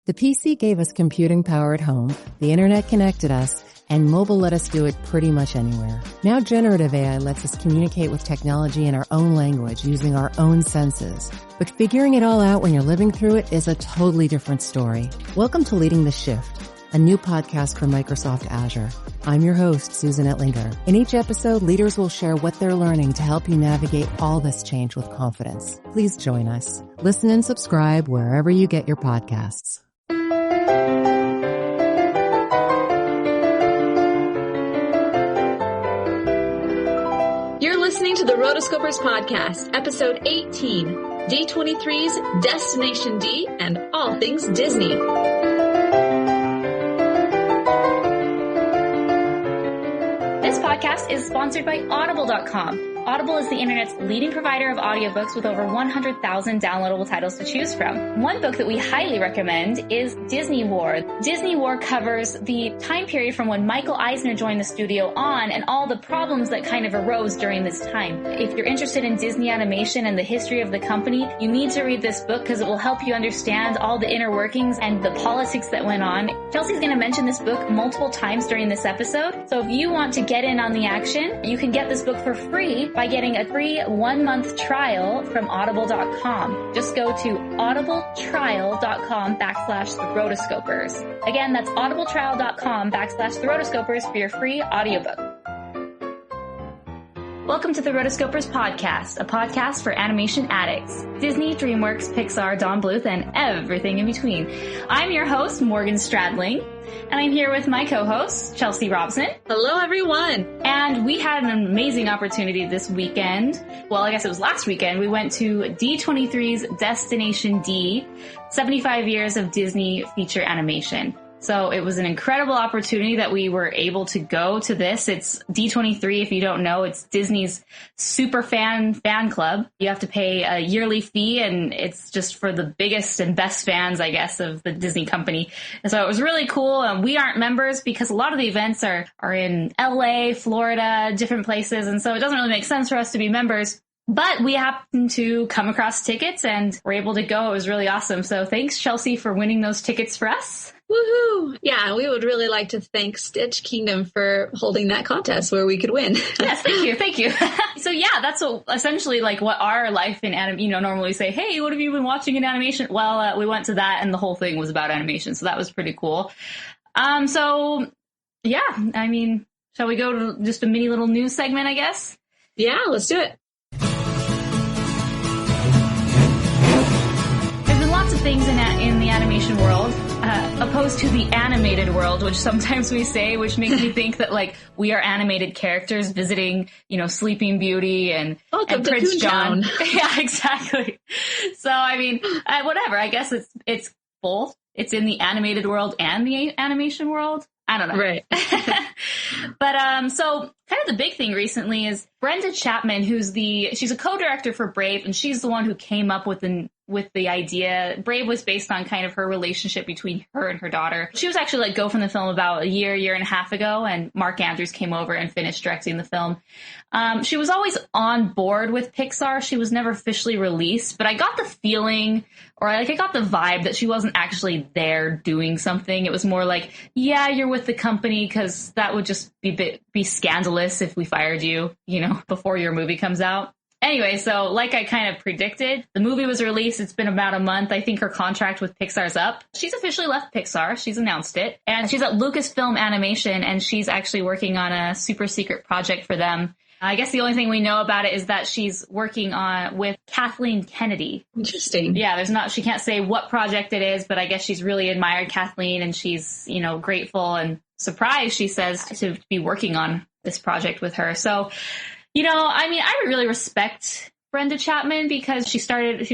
The PC gave us computing power at home, the internet connected us, and mobile let us do it pretty much anywhere. Now generative AI lets us communicate with technology in our own language using our own senses. But figuring it all out when you're living through it is a totally different story. Welcome to Leading the Shift, a new podcast from Microsoft Azure. I'm your host, Susan Ettlinger. In each episode, leaders will share what they're learning to help you navigate all this change with confidence. Please join us. Listen and subscribe wherever you get your podcasts. You're listening to the Rotoscopers podcast, episode 18, D23's Destination D and all things Disney. This podcast is sponsored by Audible.com. Audible is the internet's leading provider of audiobooks with over 100,000 downloadable titles to choose from. One book that we highly recommend is Disney War. Disney War covers the time period from when Michael Eisner joined the studio on and all the problems that kind of arose during this time. If you're interested in Disney animation and the history of the company, you need to read this book because it will help you understand all the inner workings and the politics that went on. Chelsea's going to mention this book multiple times during this episode, so if you want to get in on the action, you can get this book for free by getting a free 1-month trial from audible.com. Just go to audibletrial.com/therotoscopers. Again, that's audibletrial.com/therotoscopers for your free audiobook. Welcome to the Rotoscopers podcast, a podcast for animation addicts. Disney, DreamWorks, Pixar, Don Bluth, and everything in between. I'm your host, Morgan Stradling, and I'm here with my co-host, Chelsea Robson. Hello, everyone. And we had an amazing opportunity this weekend. Well, I guess it was last weekend. We went to D23's Destination D, 75 years of Disney feature animation. So it was an incredible opportunity that we were able to go to this. It's D23, if you don't know, it's Disney's super fan club. You have to pay a yearly fee, and it's just for the biggest and best fans, I guess, of the Disney company. And so it was really cool. We aren't members because a lot of the events are in LA, Florida, different places. And so it doesn't really make sense for us to be members. But we happened to come across tickets and were able to go. It was really awesome. So thanks, Chelsea, for winning those tickets for us. Woohoo! Yeah, we would really like to thank Stitch Kingdom for holding that contest where we could win. Yes, thank you. So yeah, that's essentially like what our life in normally say, hey, what have you been watching in animation? Well, we went to that and the whole thing was about animation. So that was pretty cool. So yeah, I mean, shall we go to just a mini little news segment, I guess? Yeah, let's do it. There's been lots of things in the animation world. Opposed to the animated world, which sometimes we say, which makes me think that like we are animated characters visiting, Sleeping Beauty and Prince John. Yeah, exactly. So I mean, whatever. I guess it's both. It's in the animated world and the animation world. I don't know. Right. But so kind of the big thing recently is Brenda Chapman, she's a co-director for Brave, and she's the one who came up with the idea. Brave was based on kind of her relationship between her and her daughter. She was actually let go from the film about a year and a half ago, and Mark Andrews came over and finished directing the film. She was always on board with Pixar. She was never officially released, but I got the feeling, or I got the vibe that she wasn't actually there doing something. It was more like, yeah, you're with the company because that would just be scandalous if we fired you, before your movie comes out. Anyway, so like I kind of predicted, the movie was released. It's been about a month. I think her contract with Pixar's up. She's officially left Pixar. She's announced it. And she's at Lucasfilm Animation, and she's actually working on a super secret project for them. I guess the only thing we know about it is that she's working with Kathleen Kennedy. Interesting. Yeah, she can't say what project it is, but I guess she's really admired Kathleen, and she's, grateful and surprised, she says, to be working on this project with her. So, I really respect Brenda Chapman because she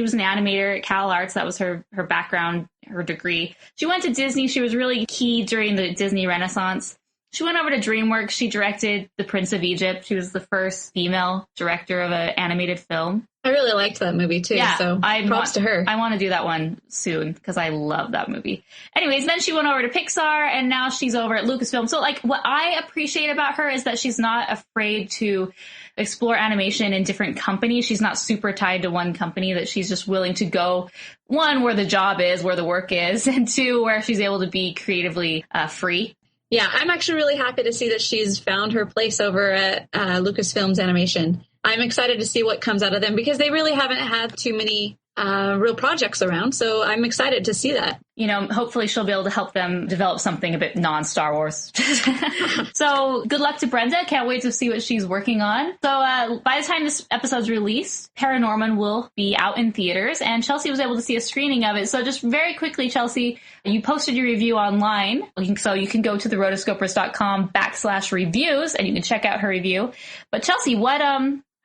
was an animator at Cal Arts. That was her background, her degree. She went to Disney. She was really key during the Disney Renaissance. She went over to DreamWorks. She directed The Prince of Egypt. She was the first female director of an animated film. I really liked that movie too, so props to her. I want to do that one soon because I love that movie. Anyways, then she went over to Pixar and now she's over at Lucasfilm. So like what I appreciate about her is that she's not afraid to explore animation in different companies. She's not super tied to one company, that she's just willing to go, one, where the job is, where the work is, and two, where she's able to be creatively free. Yeah, I'm actually really happy to see that she's found her place over at Lucasfilm's animation. I'm excited to see what comes out of them because they really haven't had too many real projects around. So I'm excited to see that. You know, hopefully she'll be able to help them develop something a bit non-Star Wars. So good luck to Brenda. Can't wait to see what she's working on. So by the time this episode's released, Paranorman will be out in theaters, and Chelsea was able to see a screening of it. So just very quickly, Chelsea, you posted your review online. So you can go to the rotoscopers.com/reviews and you can check out her review. But Chelsea,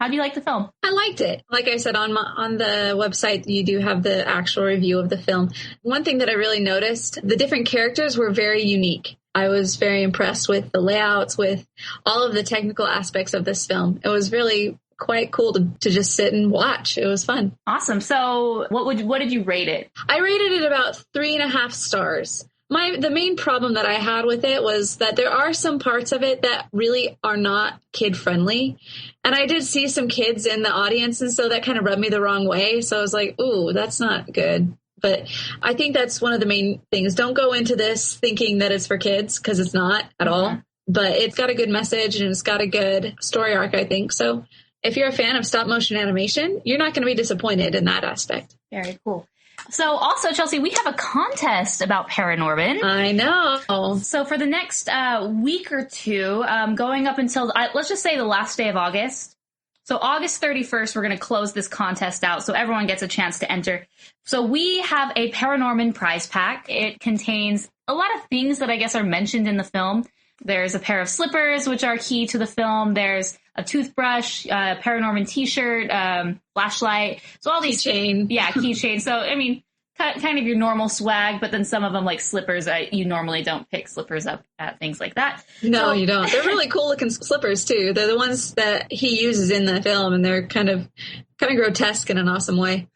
how do you like the film? I liked it. Like I said, on the website, you do have the actual review of the film. One thing that I really noticed, the different characters were very unique. I was very impressed with the layouts, with all of the technical aspects of this film. It was really quite cool to just sit and watch. It was fun. Awesome. So what did you rate it? I rated it about 3.5 stars. The main problem that I had with it was that there are some parts of it that really are not kid-friendly. And I did see some kids in the audience, and so that kind of rubbed me the wrong way. So I was like, ooh, that's not good. But I think that's one of the main things. Don't go into this thinking that it's for kids, because it's not at all. But it's got a good message, and it's got a good story arc, I think. So if you're a fan of stop-motion animation, you're not going to be disappointed in that aspect. Very cool. So also, Chelsea, we have a contest about Paranorman. I know. So for the next week or two, going up until, let's just say the last day of August. So August 31st, we're going to close this contest out so everyone gets a chance to enter. So we have a Paranorman prize pack. It contains a lot of things that I guess are mentioned in the film. There's a pair of slippers, which are key to the film. There's a toothbrush, a Paranorman t-shirt, flashlight. So all these... Keychain. Yeah, keychain. So, I mean, kind of your normal swag, but then some of them, like slippers, you normally don't pick slippers up at things like that. No, you don't. They're really cool looking slippers, too. They're the ones that he uses in the film, and they're kind of grotesque in an awesome way.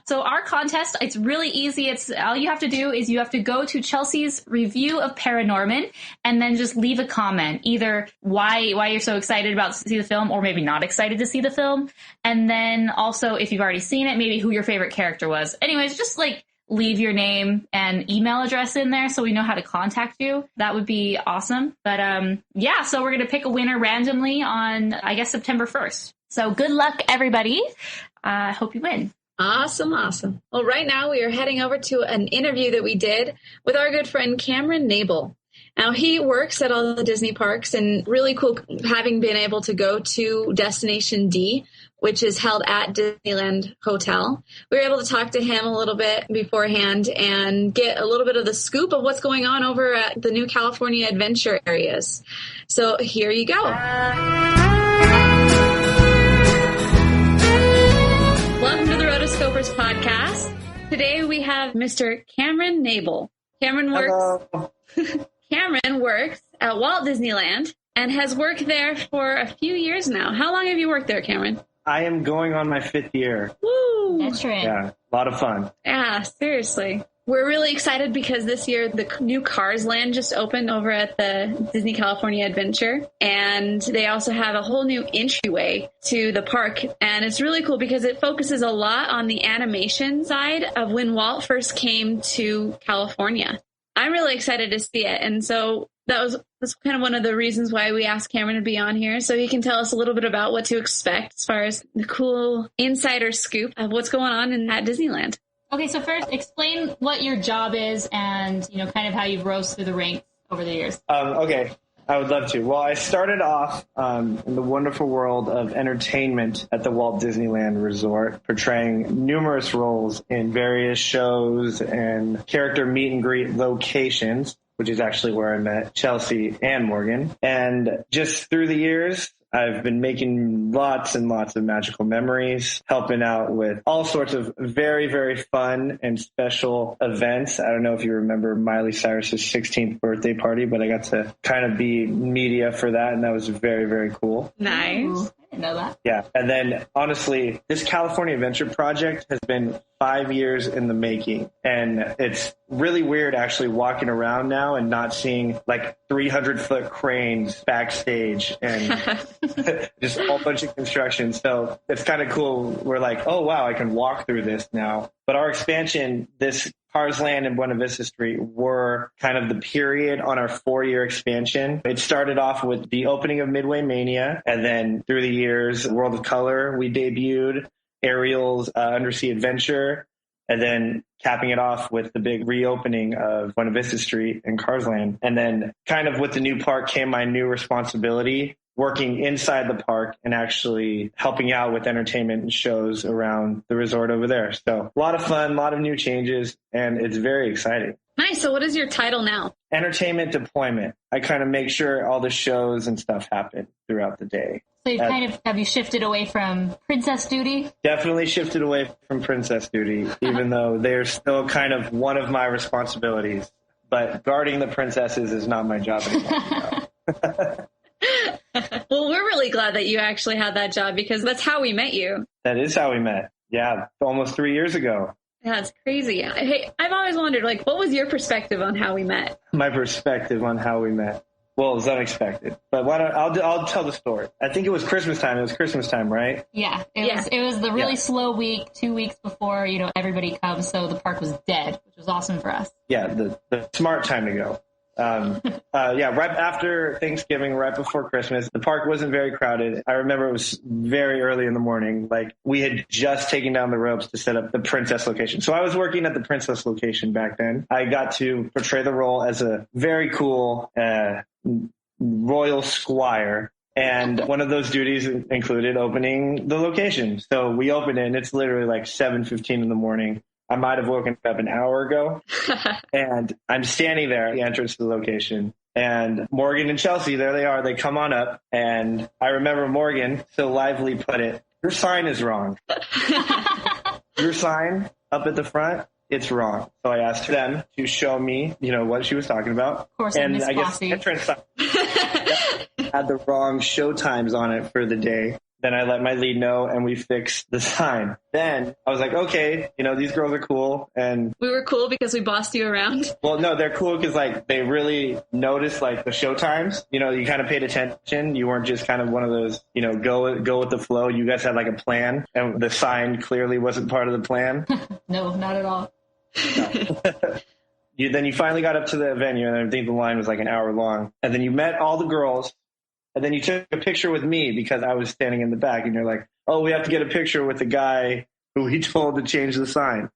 So our contest, it's really easy. It's all you have to do is you have to go to Chelsea's review of Paranorman and then just leave a comment, either why you're so excited about to see the film, or maybe not excited to see the film. And then also, if you've already seen it, maybe who your favorite character was. Anyways, just like leave your name and email address in there so we know how to contact you. That would be awesome. But yeah, so we're going to pick a winner randomly on, I guess, September 1st. So good luck, everybody. I hope you win. Awesome. Well, right now we are heading over to an interview that we did with our good friend Kameron Nabal. Now, he works at all the Disney parks, and really cool having been able to go to Destination D, which is held at Disneyland Hotel. We were able to talk to him a little bit beforehand and get a little bit of the scoop of what's going on over at the new California Adventure areas. So here you go. Welcome to the Rotoscopers podcast. Today we have Mr. Kameron Nabal. Cameron works at Walt Disneyland and has worked there for a few years now. How long have you worked there, Cameron? I am going on my 5th year. Woo! That's right. Yeah, a lot of fun. Yeah, seriously. We're really excited because this year the new Cars Land just opened over at the Disney California Adventure. And they also have a whole new entryway to the park. And it's really cool because it focuses a lot on the animation side of when Walt first came to California. I'm really excited to see it. And so that's kind of one of the reasons why we asked Cameron to be on here, so he can tell us a little bit about what to expect as far as the cool insider scoop of what's going on at Disneyland. Okay, so first, explain what your job is and, kind of how you've rose through the ranks over the years. Okay, I would love to. Well, I started off in the wonderful world of entertainment at the Walt Disneyland Resort, portraying numerous roles in various shows and character meet and greet locations, which is actually where I met Chelsea and Morgan. And just through the years, I've been making lots and lots of magical memories, helping out with all sorts of very, very fun and special events. I don't know if you remember Miley Cyrus's 16th birthday party, but I got to kind of be media for that, and that was very, very cool. Nice. Ooh, I didn't know that. Yeah. And then, honestly, this California Adventure project has been 5 years in the making. And it's really weird actually walking around now and not seeing like 300-foot cranes backstage and just a whole bunch of construction. So it's kind of cool. We're like, oh, wow, I can walk through this now. But our expansion, this Cars Land and Buena Vista Street were kind of the period on our 4-year expansion. It started off with the opening of Midway Mania, and then through the years, World of Color, we debuted, Ariel's Undersea Adventure, and then capping it off with the big reopening of Buena Vista Street and Cars Land. And then kind of with the new park came my new responsibility, working inside the park and actually helping out with entertainment and shows around the resort over there. So a lot of fun, a lot of new changes, and it's very exciting. Nice. So what is your title now? Entertainment deployment. I kind of make sure all the shows and stuff happen throughout the day. So you have you shifted away from princess duty? Definitely shifted away from princess duty, even though they're still kind of one of my responsibilities. But guarding the princesses is not my job anymore. Well, we're really glad that you actually had that job because that's how we met you. That is how we met. Yeah, almost 3 years ago. Yeah, it's crazy. Hey, I've always wondered, like, what was your perspective on how we met? My perspective on how we met. Well, it was unexpected, but I'll tell the story. I think it was Christmas time. It was Christmas time, right? Yeah, it was the really slow week, 2 weeks before, everybody comes. So the park was dead, which was awesome for us. Yeah. The smart time to go. Right after Thanksgiving, right before Christmas, the park wasn't very crowded. I remember it was very early in the morning. Like we had just taken down the ropes to set up the princess location. So I was working at the princess location back then. I got to portray the role as a very cool, royal squire. And one of those duties included opening the location. So we opened it and it's literally like 7:15 in the morning. I might have woken up an hour ago and I'm standing there at the entrance to the location and Morgan and Chelsea, there they are. They come on up and I remember Morgan so lively put it, your sign is wrong. Your sign up at the front, it's wrong. So I asked them to show me, what she was talking about. Of course, and I guess the entrance sign had the wrong show times on it for the day. Then I let my lead know and we fixed the sign. Then I was like, okay, these girls are cool. And we were cool because we bossed you around. Well, no, they're cool because they really noticed the show times. You kind of paid attention. You weren't just kind of one of those, go with the flow. You guys had a plan and the sign clearly wasn't part of the plan. No, not at all. No. Then you finally got up to the venue and I think the line was an hour long. And then you met all the girls. And then you took a picture with me because I was standing in the back and you're like, oh, we have to get a picture with the guy who we told to change the sign.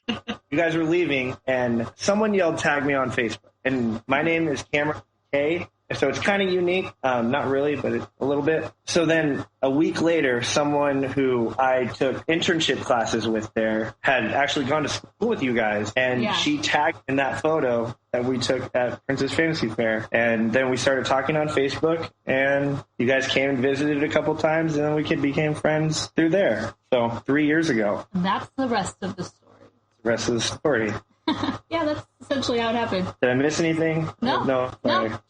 You guys were leaving and someone yelled, tag me on Facebook. And my name is Kameron K. So it's kind of unique. Not really, but a little bit. So then a week later, someone who I took internship classes with there had actually gone to school with you guys. And she tagged in that photo that we took at Princess Fantasy Fair. And then we started talking on Facebook and you guys came and visited a couple times and then we became friends through there. So 3 years ago. And that's the rest of the story. The rest of the story. Yeah, that's essentially how it happened. Did I miss anything? No.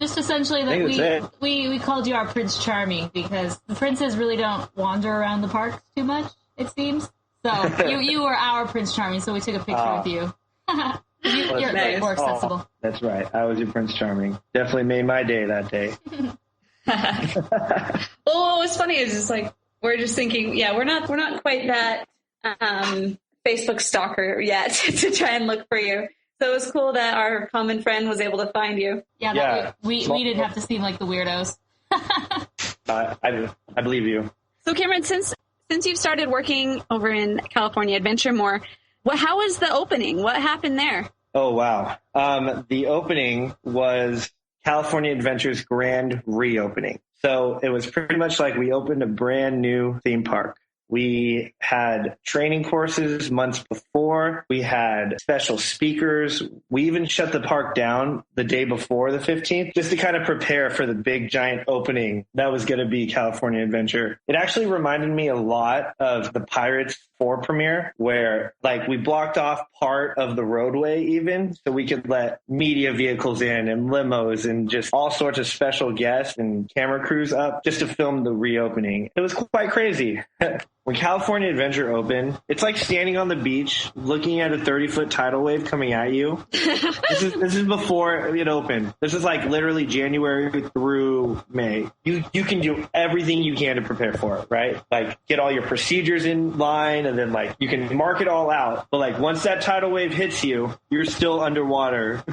Just essentially that we called you our Prince Charming because the princes really don't wander around the parks too much, it seems. So you were our Prince Charming, so we took a picture with you. You're nice. More accessible. That's right. I was your Prince Charming. Definitely made my day that day. Well, what's funny is just we're just thinking, we're not quite that Facebook stalker yet to try and look for you. So it was cool that our common friend was able to find you. Yeah, we didn't have to seem like the weirdos. I believe you. So Kameron, since you've started working over in California Adventure more, how was the opening? What happened there? Oh, wow. The opening was California Adventure's grand reopening. So it was pretty much like we opened a brand new theme park. We had training courses months before. We had special speakers. We even shut the park down the day before the 15th just to kind of prepare for the big giant opening that was going to be California Adventure. It actually reminded me a lot of the Pirates 4 premiere, where like we blocked off part of the roadway even so we could let media vehicles in and limos and just all sorts of special guests and camera crews up just to film the reopening. It was quite crazy. When California Adventure opened, it's like standing on the beach looking at a 30-foot tidal wave coming at you. This is before it opened. This is like literally January through May. You can do everything you can to prepare for it, right? Like get all your procedures in line, and then like you can mark it all out. But like once that tidal wave hits you, you're still underwater.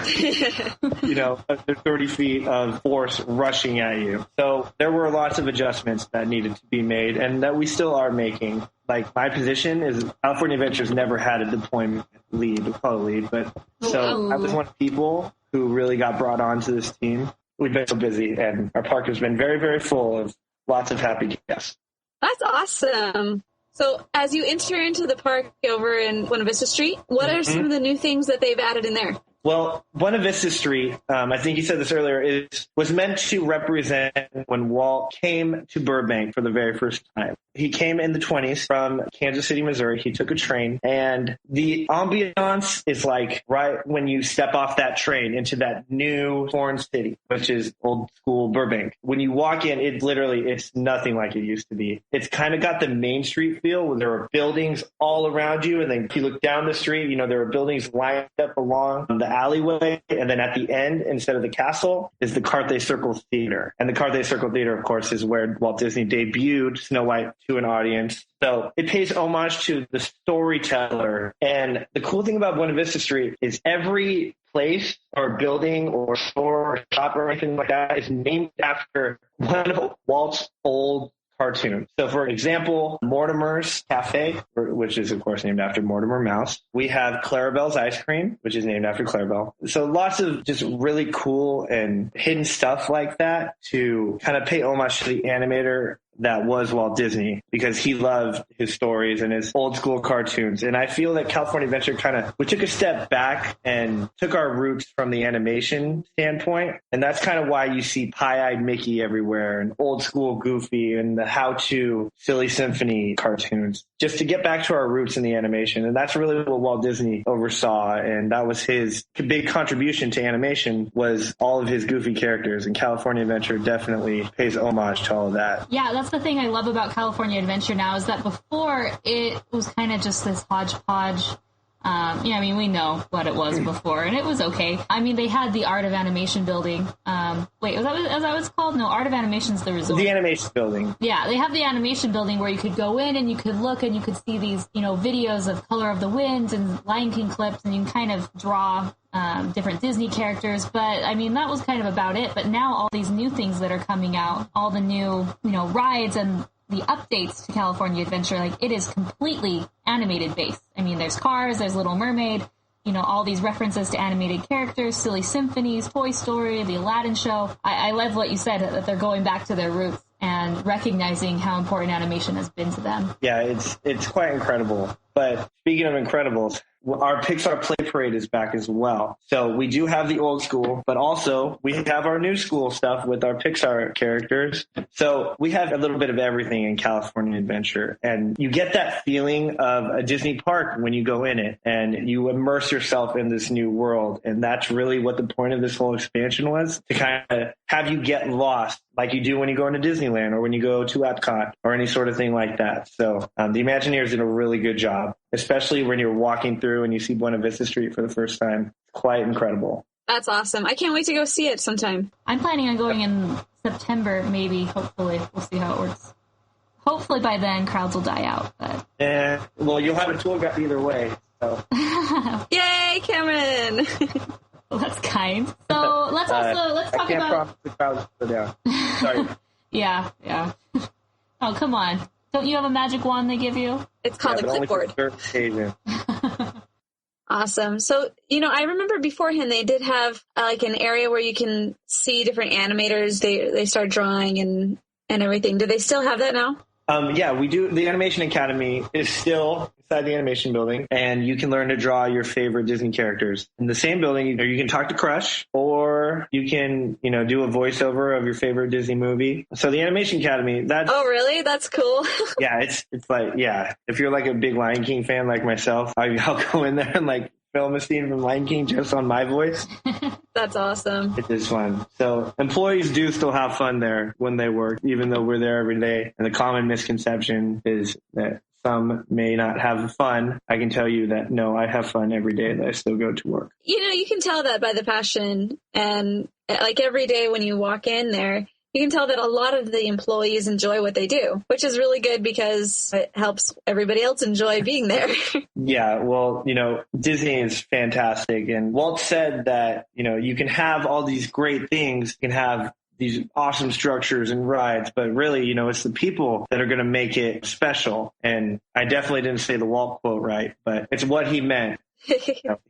Under 30 feet of force rushing at you. So there were lots of adjustments that needed to be made and that we still are making. Like my position is California Adventure's never had a deployment lead, we'll call it lead, but so I was one of the people who really got brought onto this team. We've been so busy and our park has been very, very full of lots of happy guests. That's awesome. So as you enter into the park over in Buena Vista Street, what are some of the new things that they've added in there? Well, Buena Vista Street, I think you said this earlier, was meant to represent when Walt came to Burbank for the very first time. He came in the 1920s from Kansas City, Missouri. He took a train, and the ambiance is like right when you step off that train into that new foreign city, which is old school Burbank. When you walk in, it's nothing like it used to be. It's kind of got the Main Street feel where there are buildings all around you, and then if you look down the street, there are buildings lined up along the alleyway, and then at the end, instead of the castle, is the Carthay Circle Theater. And the Carthay Circle Theater, of course, is where Walt Disney debuted Snow White to an audience. So it pays homage to the storyteller. And the cool thing about Buena Vista Street is every place or building or store or shop or anything like that is named after one of Walt's old cartoon. So for example, Mortimer's Cafe, which is of course named after Mortimer Mouse. We have Clarabelle's Ice Cream, which is named after Clarabelle. So lots of just really cool and hidden stuff like that to kind of pay homage to the animator that was Walt Disney, because he loved his stories and his old school cartoons. And I feel that California Adventure we took a step back and took our roots from the animation standpoint. And that's kind of why you see Pie-Eyed Mickey everywhere and old school Goofy and the how-to Silly Symphony cartoons, just to get back to our roots in the animation. And that's really what Walt Disney oversaw. And that was his big contribution to animation, was all of his Goofy characters. And California Adventure definitely pays homage to all of that. Yeah, that's the thing I love about California Adventure now, is that before it was kind of just this hodgepodge. We know what it was before, and it was okay. They had the Art of Animation building. Wait, was that what it's called? No, Art of Animation's the resort. The animation building. Yeah, they have the animation building where you could go in and you could look and you could see these, videos of Color of the Wind and Lion King clips, and you can kind of draw different Disney characters. But, that was kind of about it. But now all these new things that are coming out, all the new, rides and the updates to California Adventure, it is completely animated based. There's Cars, there's Little Mermaid, all these references to animated characters, Silly Symphonies, Toy Story, the Aladdin show. I love what you said, that they're going back to their roots and recognizing how important animation has been to them. Yeah, it's quite incredible. But speaking of Incredibles, our Pixar Play Parade is back as well. So we do have the old school, but also we have our new school stuff with our Pixar characters. So we have a little bit of everything in California Adventure. And you get that feeling of a Disney park when you go in it and you immerse yourself in this new world. And that's really what the point of this whole expansion was, to kind of have you get lost like you do when you go into Disneyland or when you go to Epcot or any sort of thing like that. So the Imagineers did a really good job, especially when you're walking through and you see Buena Vista Street for the first time. Quite incredible. That's awesome. I can't wait to go see it sometime. I'm planning on going in September, maybe, hopefully. We'll see how it works. Hopefully by then crowds will die out. But well, you'll have a tour guide either way. So. Yay, Cameron! Well, that's kind. So let's talk about. I can't promise the crowds to go down. Sorry. Yeah. Oh, come on! Don't you have a magic wand they give you? It's called a clipboard. Awesome. So, I remember beforehand they did have an area where you can see different animators. They start drawing and everything. Do they still have that now? Yeah, we do. The Animation Academy is still inside the animation building, and you can learn to draw your favorite Disney characters. In the same building, you can talk to Crush, or you can, do a voiceover of your favorite Disney movie. So the Animation Academy, that's... Oh, really? That's cool. Yeah, it's like, yeah, if you're like a big Lion King fan like myself, I'll go in there and like film a scene from Lion King just on my voice. That's awesome. It is fun. So employees do still have fun there when they work, even though we're there every day. And the common misconception is that some may not have fun. I can tell you that, no, I have fun every day that I still go to work. You can tell that by the passion. And like every day when you walk in there, you can tell that a lot of the employees enjoy what they do, which is really good because it helps everybody else enjoy being there. Yeah, well, Disney is fantastic. And Walt said that, you can have all these great things, you can have these awesome structures and rides, but really, it's the people that are going to make it special. And I definitely didn't say the Walt quote right, but it's what he meant.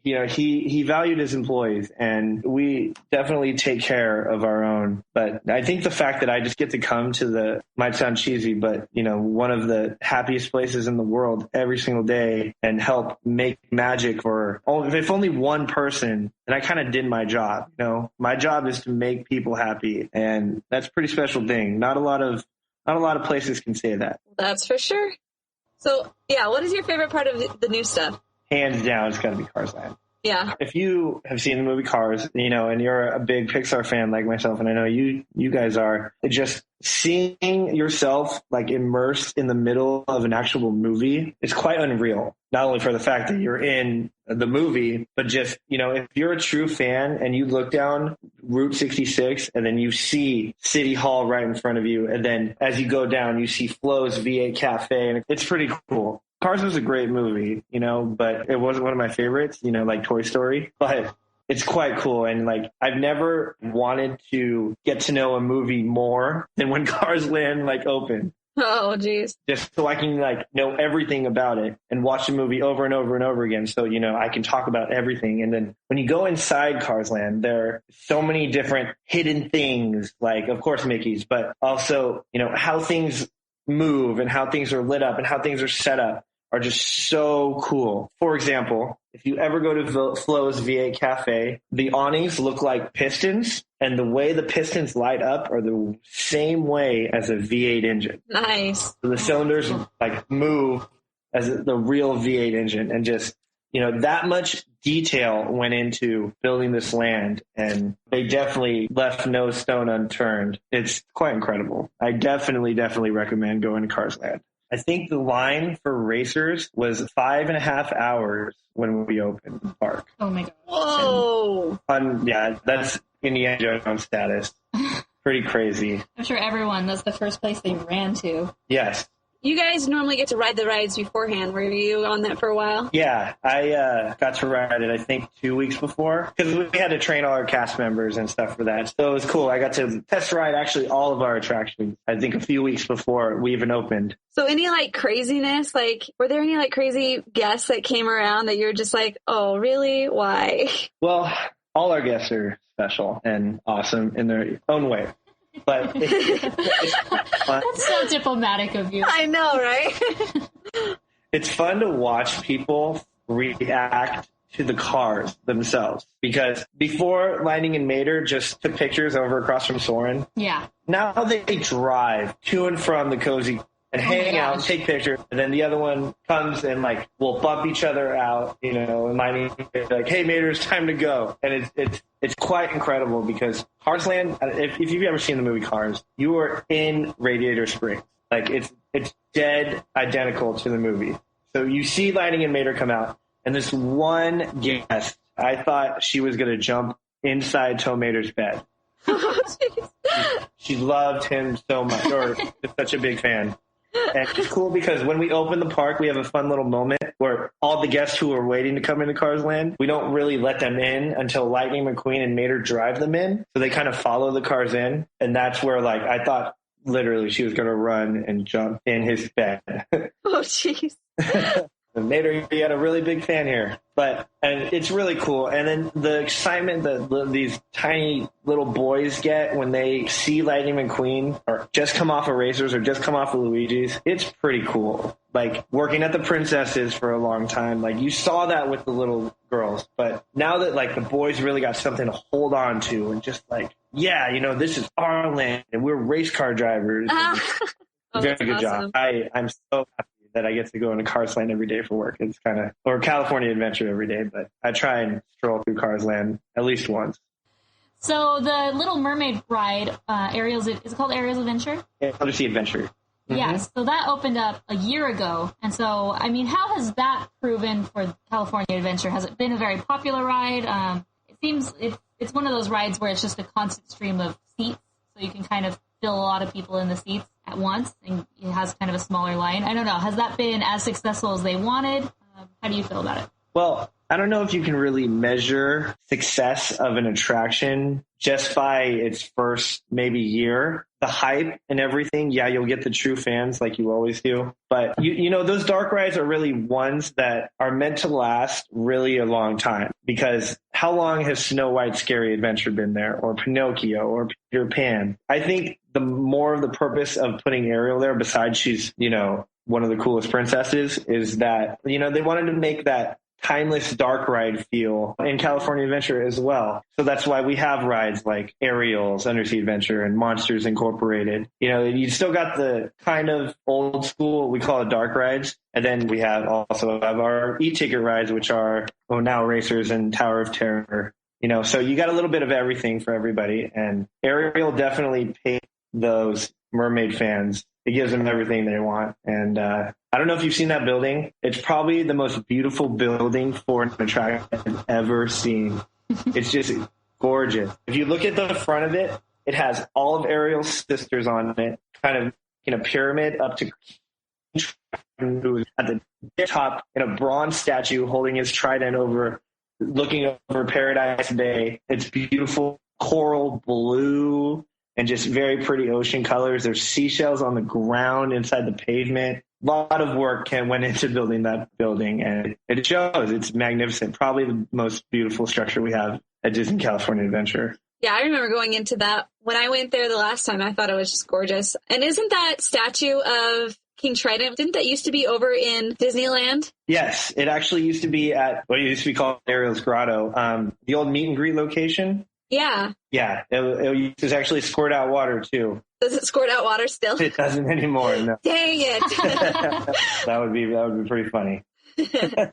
He valued his employees, and we definitely take care of our own. But I think the fact that I just get to come to might sound cheesy, but one of the happiest places in the world every single day and help make magic for if only one person, then I kind of did my job. My job is to make people happy, and that's a pretty special thing. Not a lot of places can say that. That's for sure. So yeah, what is your favorite part of the new stuff? Hands down, it's got to be Cars Land. Yeah. If you have seen the movie Cars, and you're a big Pixar fan like myself, and I know you guys are, just seeing yourself like immersed in the middle of an actual movie is quite unreal. Not only for the fact that you're in the movie, but just, if you're a true fan and you look down Route 66 and then you see City Hall right in front of you, and then as you go down, you see Flo's V8 Cafe, and it's pretty cool. Cars was a great movie, but it wasn't one of my favorites, like Toy Story, but it's quite cool. And like, I've never wanted to get to know a movie more than when Cars Land opened. Oh, geez. Just so I can know everything about it and watch the movie over and over and over again. So, I can talk about everything. And then when you go inside Cars Land, there are so many different hidden things, like of course Mickey's, but also, how things move and how things are lit up and how things are set up are just so cool. For example, if you ever go to Flo's V8 Cafe, the awnings look like pistons, and the way the pistons light up are the same way as a V8 engine. Nice. So the cylinders move as the real V8 engine, and just, that much detail went into building this land, and they definitely left no stone unturned. It's quite incredible. I definitely recommend going to Cars Land. I think the line for racers was 5.5 hours when we opened the park. Oh my God. Whoa. Yeah, that's Indiana Jones status. Pretty crazy. I'm sure that's the first place they ran to. Yes. You guys normally get to ride the rides beforehand. Were you on that for a while? Yeah, I got to ride it, I think, 2 weeks before, because we had to train all our cast members and stuff for that. So it was cool. I got to test ride actually all of our attractions, I think, a few weeks before we even opened. So any craziness, were there any crazy guests that came around that you're just like, oh, really? Why? Well, all our guests are special and awesome in their own way. But it's fun. That's so diplomatic of you. I know, right? It's fun to watch people react to the cars themselves, because before Lightning and Mater just took pictures over across from Soarin'. Yeah. Now they drive to and from the cozy and hang out and take pictures, and then the other one comes and we'll bump each other out, and Lightning is like, hey, Mater, it's time to go. And it's quite incredible, because Cars Land, if you've ever seen the movie Cars, you are in Radiator Springs. It's dead identical to the movie. So you see Lightning and Mater come out, and this one guest, I thought she was going to jump inside Tow Mater's bed. She loved him so much, or is such a big fan. And it's cool because when we open the park, we have a fun little moment where all the guests who are waiting to come into Cars Land, we don't really let them in until Lightning McQueen and Mater drive them in. So they kind of follow the cars in. And that's where I thought literally she was going to run and jump in his bed. Oh, jeez. Mater, you had a really big fan here. And it's really cool. And then the excitement that these tiny little boys get when they see Lightning McQueen or just come off of Racers or just come off of Luigi's, it's pretty cool. Like working at the Princesses for a long time, like you saw that with the little girls. But now that like the boys really got something to hold on to and just like, yeah, this is our land and we're race car drivers. Very good job. I'm so happy that I get to go into Cars Land every day for work. It's or California Adventure every day, but I try and stroll through Cars Land at least once. So the Little Mermaid ride, is it called Ariel's Adventure? Yeah, Undersea Adventure. Mm-hmm. Yes. So that opened up a year ago. And so, I mean, how has that proven for California Adventure? Has it been a very popular ride? It seems it's one of those rides where it's just a constant stream of seats. So you can kind of fill a lot of people in the seats at once, and it has kind of a smaller line. I don't know. Has that been as successful as they wanted? How do you feel about it? Well, I don't know if you can really measure success of an attraction just by its first maybe year. The hype and everything, yeah, you'll get the true fans like you always do. But, those dark rides are really ones that are meant to last really a long time. Because how long has Snow White's Scary Adventure been there? Or Pinocchio or Peter Pan? I think the more of the purpose of putting Ariel there, besides she's, one of the coolest princesses, is that, they wanted to make that timeless dark ride feel in California Adventure as well. So that's why we have rides like Ariel's Undersea Adventure and Monsters Incorporated. You still got the kind of old school, we call it dark rides. And then we also have our e-ticket rides, which are now Racers and Tower of Terror. So you got a little bit of everything for everybody. And Ariel definitely paid those mermaid fans. It gives them everything they want. And I don't know if you've seen that building. It's probably the most beautiful building for an attraction I've ever seen. It's just gorgeous. If you look at the front of it, it has all of Ariel's sisters on it, kind of in a pyramid up to who is at the top in a bronze statue holding his trident looking over Paradise Bay. It's beautiful coral blue and just very pretty ocean colors. There's seashells on the ground inside the pavement. A lot of work went into building that building, and it shows. It's magnificent. Probably the most beautiful structure we have at Disney California Adventure. Yeah, I remember going into that. When I went there the last time, I thought it was just gorgeous. And isn't that statue of King Trident, didn't that used to be over in Disneyland? Yes, it actually used to be at what used to be called Ariel's Grotto, the old meet and greet location. Yeah. Yeah, it used to actually squirt out water, too. Does it squirt out water still? It doesn't anymore, no. Dang it. That would be pretty funny. It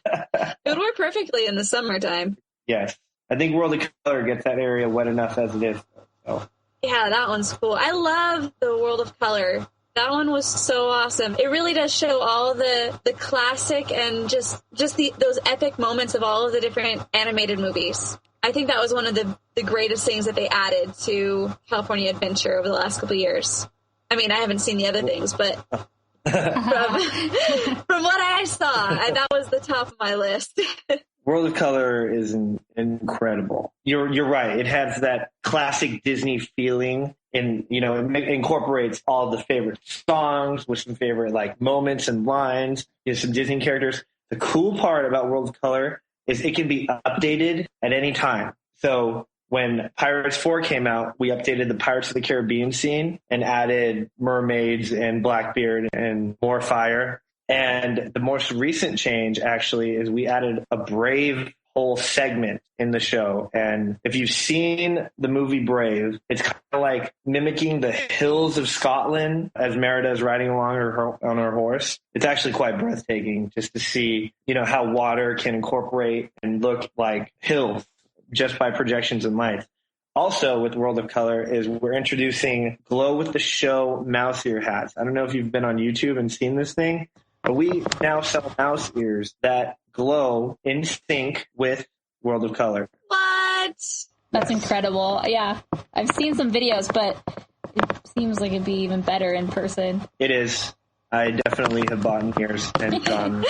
would work perfectly in the summertime. Yes. I think World of Color gets that area wet enough as it is. So. Yeah, that one's cool. I love the World of Color. That one was so awesome. It really does show all the classic and just those epic moments of all of the different animated movies. I think that was one of the greatest things that they added to California Adventure over the last couple of years. I mean, I haven't seen the other things, but from what I saw, that was the top of my list. World of Color is incredible. You're right. It has that classic Disney feeling, and it incorporates all the favorite songs with some favorite moments and lines. Some Disney characters. The cool part about World of Color is it can be updated at any time. So when Pirates 4 came out, we updated the Pirates of the Caribbean scene and added mermaids and Blackbeard and more fire. And the most recent change actually is we added a Brave whole segment in the show. And if you've seen the movie Brave, it's kind of like mimicking the hills of Scotland as Merida is riding along on her horse. It's actually quite breathtaking just to see, how water can incorporate and look like hills just by projections and lights. Also with World of Color is we're introducing glow with the show mouse ear hats. I don't know if you've been on YouTube and seen this thing, but we now sell mouse ears that glow in sync with World of Color. What? That's incredible. Yeah. I've seen some videos, but it seems like it'd be even better in person. It is. I definitely have bought ears and gone.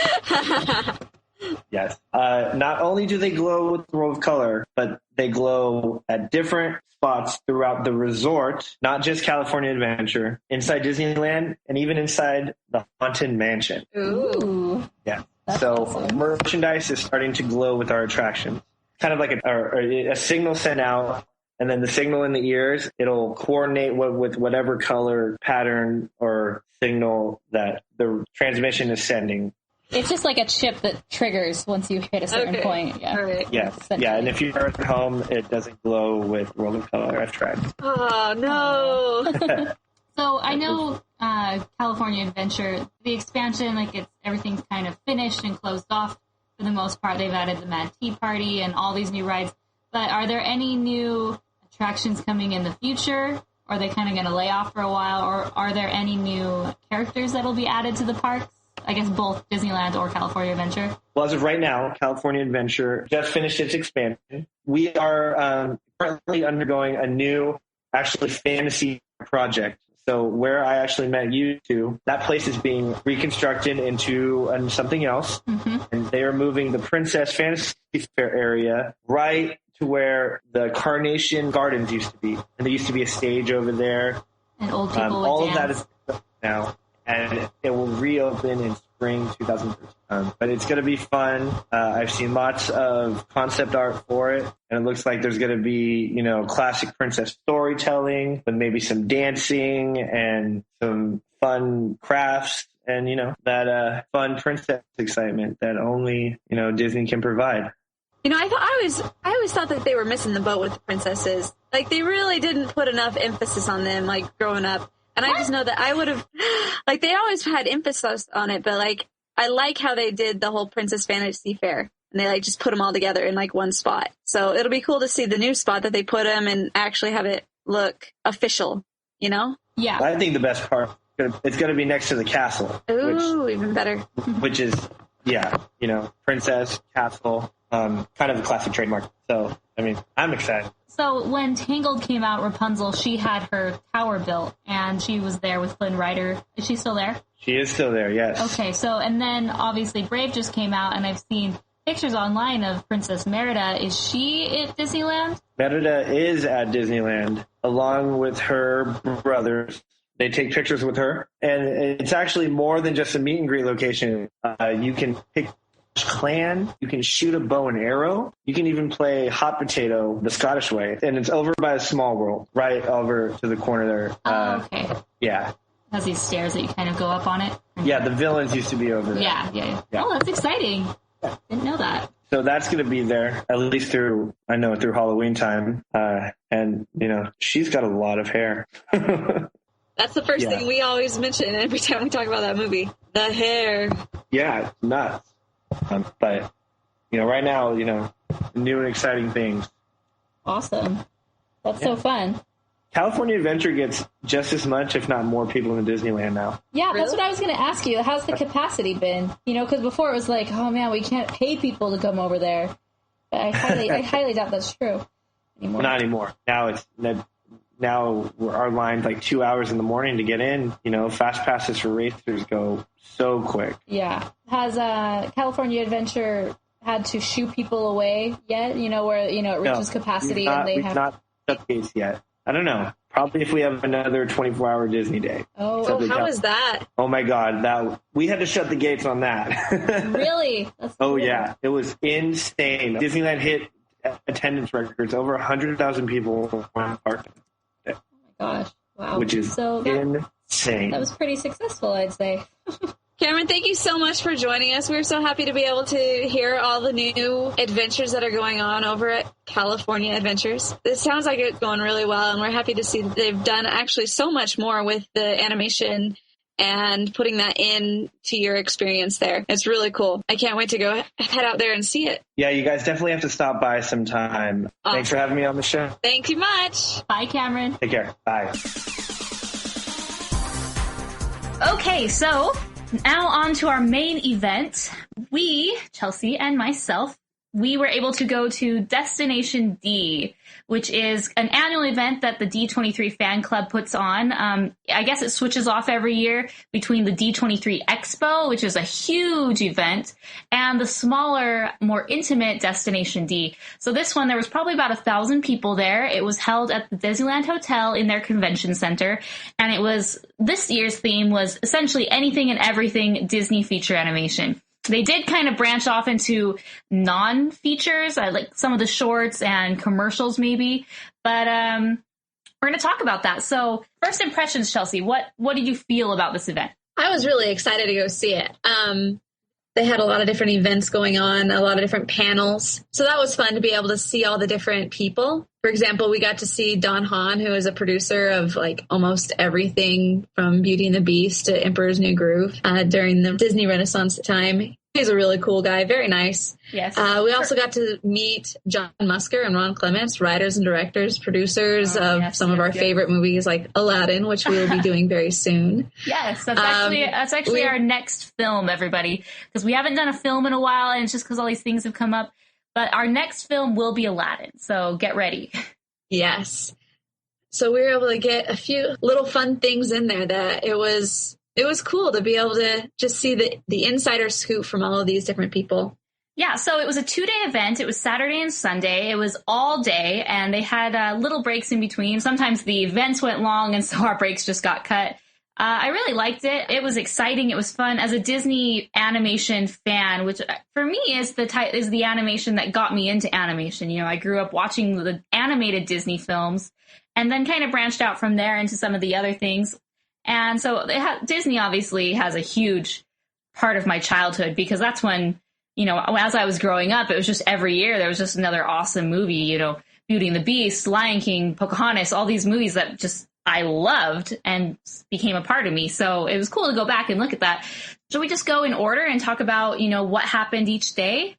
Yes. Not only do they glow with World of Color, but they glow at different spots throughout the resort, not just California Adventure, inside Disneyland, and even inside the Haunted Mansion. Ooh. Yeah. So awesome. merchandise is starting to glow with our attraction. Kind of like a signal sent out, and then the signal in the ears, it'll coordinate with whatever color pattern or signal that the transmission is sending. It's just like a chip that triggers once you hit a certain point. Yeah. All right. Yes. Yeah, and if you're at home, it doesn't glow with World of Color. I've tried. Oh, no. So I know California Adventure, the expansion, everything's kind of finished and closed off for the most part. They've added the Mad Tea Party and all these new rides. But are there any new attractions coming in the future? Or are they kind of going to lay off for a while? Or are there any new characters that will be added to the parks? I guess both Disneyland or California Adventure. Well, as of right now, California Adventure just finished its expansion. We are currently undergoing a new, actually, fantasy project. So where I actually met you two, that place is being reconstructed into something else. Mm-hmm. And they are moving the Princess Fantasy Fair area right to where the Carnation Gardens used to be. And there used to be a stage over there. And old people would all dance. of that is now. And it will reopen in spring 2013. But it's going to be fun. I've seen lots of concept art for it. And it looks like there's going to be, classic princess storytelling, but maybe some dancing and some fun crafts and, that fun princess excitement that only, Disney can provide. I always thought that they were missing the boat with the princesses. They really didn't put enough emphasis on them, growing up. And I just know that I would have, they always had emphasis on it, but, I like how they did the whole Princess Fantasy Fair. And they, just put them all together in, one spot. So it'll be cool to see the new spot that they put them and actually have it look official, Yeah. I think the best part, it's going to be next to the castle. Ooh, even better. Which is, princess, castle, kind of a classic trademark. So, I'm excited. So when Tangled came out, Rapunzel, she had her tower built, and she was there with Flynn Rider. Is she still there? She is still there, yes. Okay, and then obviously Brave just came out, and I've seen pictures online of Princess Merida. Is she at Disneyland? Merida is at Disneyland, along with her brothers. They take pictures with her, and it's actually more than just a meet and greet location. You can pick clan, you can shoot a bow and arrow, you can even play hot potato the Scottish way, and it's over by a small world, right over to the corner there. Okay. Yeah. It has these stairs that you kind of go up on it. Yeah, the villains used to be over there. Yeah. Oh, that's exciting. Didn't know that. So that's going to be there, at least through Halloween time. And, she's got a lot of hair. That's the first thing we always mention every time we talk about that movie. The hair. Yeah, it's nuts. But, right now, new and exciting things. Awesome. That's so fun. California Adventure gets just as much, if not more, people in Disneyland now. Yeah, really? That's what I was going to ask you. How's the capacity been? Because before it was oh man, we can't pay people to come over there. But I highly doubt that's true anymore. Not anymore. Now our line's 2 hours in the morning to get in. Fast passes for racers go so quick. Yeah. Has California Adventure had to shoo people away yet? Where it reaches capacity and they have not shut the gates yet. I don't know. Probably if we have another 24-hour Disney day. Oh, how is that? Oh my God, we had to shut the gates on that. Really? That's cool. Yeah, it was insane. Disneyland hit attendance records, over 100,000 people in the park. Oh my gosh! Wow. Which is insane. That was pretty successful, I'd say. Cameron, thank you so much for joining us. We're so happy to be able to hear all the new adventures that are going on over at California Adventures. It sounds like it's going really well, and we're happy to see that they've done actually so much more with the animation and putting that into your experience there. It's really cool. I can't wait to go head out there and see it. Yeah, you guys definitely have to stop by sometime. Awesome. Thanks for having me on the show. Thank you much. Bye, Cameron. Take care. Bye. Okay, so now on to our main event. We, Chelsea and myself, we were able to go to Destination D, which is an annual event that the D23 fan club puts on. I guess it switches off every year between the D23 Expo, which is a huge event, and the smaller, more intimate Destination D. So this one, there was probably about 1,000 people there. It was held at the Disneyland Hotel in their convention center, and this year's theme was essentially anything and everything Disney feature animation. They did kind of branch off into non-features, like some of the shorts and commercials maybe, but we're going to talk about that. So first impressions, Chelsea, what did you feel about this event? I was really excited to go see it. They had a lot of different events going on, a lot of different panels. So that was fun to be able to see all the different people. For example, we got to see Don Hahn, who is a producer of like almost everything from Beauty and the Beast to Emperor's New Groove during the Disney Renaissance time. He's a really cool guy, very nice. Yes. We also got to meet John Musker and Ron Clements, writers and directors, producers of some of our favorite movies like Aladdin, which we will be doing very soon. Yes, that's actually our next film, everybody, because we haven't done a film in a while, and it's just because all these things have come up. But our next film will be Aladdin, so get ready. Yes. So we were able to get a few little fun things in there that it was cool to be able to just see the insider scoop from all of these different people. Yeah, so it was a 2-day event. It was Saturday and Sunday. It was all day, and they had little breaks in between. Sometimes the events went long, and so our breaks just got cut. I really liked it. It was exciting. It was fun. As a Disney animation fan, which for me is the animation that got me into animation. You know, I grew up watching the animated Disney films, and then kind of branched out from there into some of the other things. And so Disney obviously has a huge part of my childhood, because that's when, you know, as I was growing up, it was just every year there was just another awesome movie, you know, Beauty and the Beast, Lion King, Pocahontas, all these movies that just I loved and became a part of me. So it was cool to go back and look at that. Should we just go in order and talk about, you know, what happened each day?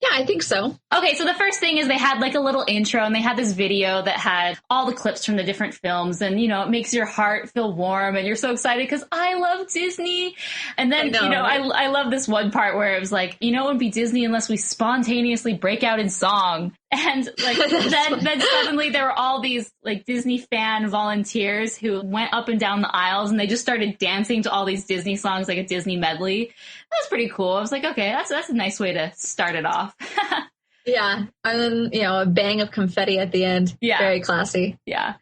Yeah, I think so. Okay, so the first thing is they had like a little intro, and they had this video that had all the clips from the different films, and, you know, it makes your heart feel warm, and you're so excited because I love Disney. And then, I love this one part where it was like, you know, it wouldn't be Disney unless we spontaneously break out in song. And like then suddenly there were all these like Disney fan volunteers who went up and down the aisles, and they just started dancing to all these Disney songs, like a Disney medley. That was pretty cool. I was like, okay, that's a nice way to start it off. Yeah. And then, you know, a bang of confetti at the end. Yeah. Very classy. Yeah.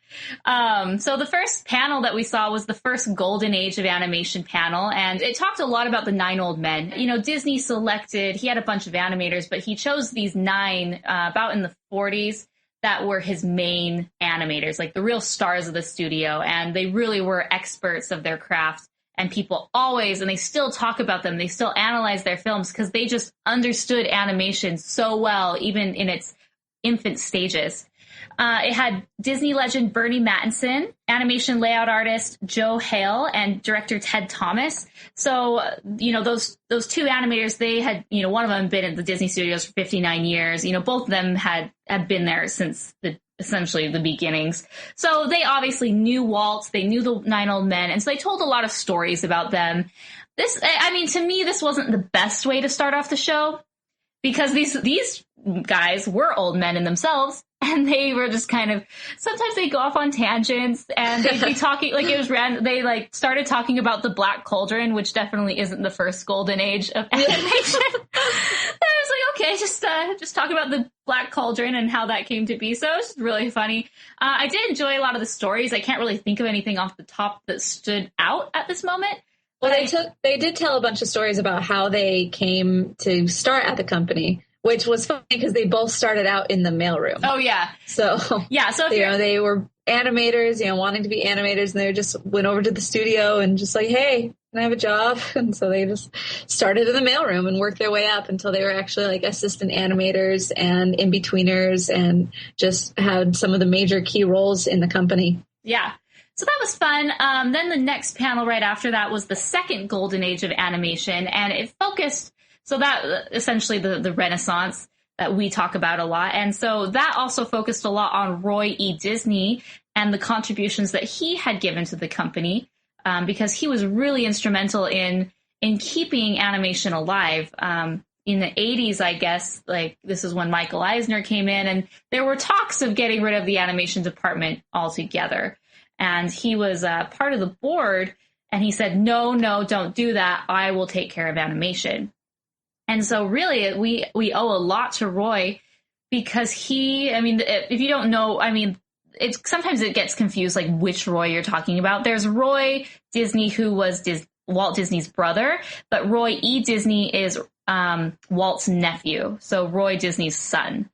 So the first panel that we saw was the first Golden Age of Animation panel, and it talked a lot about the 9 old men. You know, Disney selected, he had a bunch of animators, but he chose these 9 about in the 40s that were his main animators, like the real stars of the studio, and they really were experts of their craft. And people always, and they still talk about them, they still analyze their films because they just understood animation so well, even in its infant stages. It had Disney legend Bernie Mattinson, animation layout artist Joe Hale, and director Ted Thomas. So, you know, those 2 animators, they had, you know, one of them had been at the Disney studios for 59 years. You know, both of them had been there since essentially the beginnings. So they obviously knew Walt, they knew the 9 old men, and so they told a lot of stories about them. To me, this wasn't the best way to start off the show, because these guys were old men in themselves, and they were just kind of, sometimes they go off on tangents, and they'd be talking, like it was random, they like started talking about the Black Cauldron, which definitely isn't the first golden age of animation. I was like, okay, just talk about the Black Cauldron and how that came to be. So it was really funny. I did enjoy a lot of the stories. I can't really think of anything off the top that stood out at this moment. Well, they did tell a bunch of stories about how they came to start at the company, which was funny because they both started out in the mailroom. Oh, yeah. So, yeah, so if they were animators, you know, wanting to be animators, and they just went over to the studio and just like, hey, can I have a job? And so they just started in the mailroom and worked their way up until they were actually like assistant animators and in-betweeners, and just had some of the major key roles in the company. Yeah. So that was fun. Then the next panel right after that was the second golden age of animation, and it focused, so that essentially the Renaissance that we talk about a lot. And so that also focused a lot on Roy E. Disney and the contributions that he had given to the company, because he was really instrumental in keeping animation alive. In the 80s, I guess, like this is when Michael Eisner came in, and there were talks of getting rid of the animation department altogether. And he was part of the board, and he said, no, don't do that. I will take care of animation. And so really, we owe a lot to Roy, because if you don't know, sometimes it gets confused, like which Roy you're talking about. There's Roy Disney, who was Walt Disney's brother, but Roy E. Disney is Walt's nephew, so Roy Disney's son.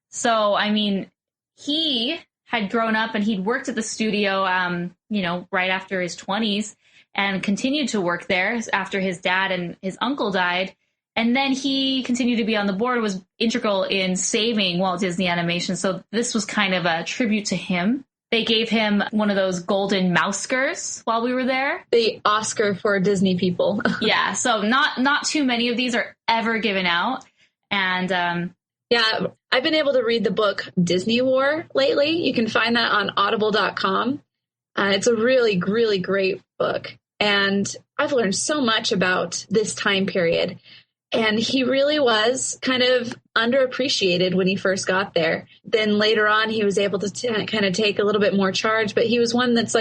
So, I mean, he had grown up and he'd worked at the studio, right after his 20s and continued to work there after his dad and his uncle died. And then he continued to be on the board, was integral in saving Walt Disney Animation. So this was kind of a tribute to him. They gave him one of those golden Mouskers while we were there. The Oscar for Disney people. Yeah, so not too many of these are ever given out. And yeah, I've been able to read the book Disney War lately. You can find that on audible.com. It's a really, really great book. And I've learned so much about this time period. And he really was kind of underappreciated when he first got there. Then later on, he was able to kind of take a little bit more charge. But he was one that's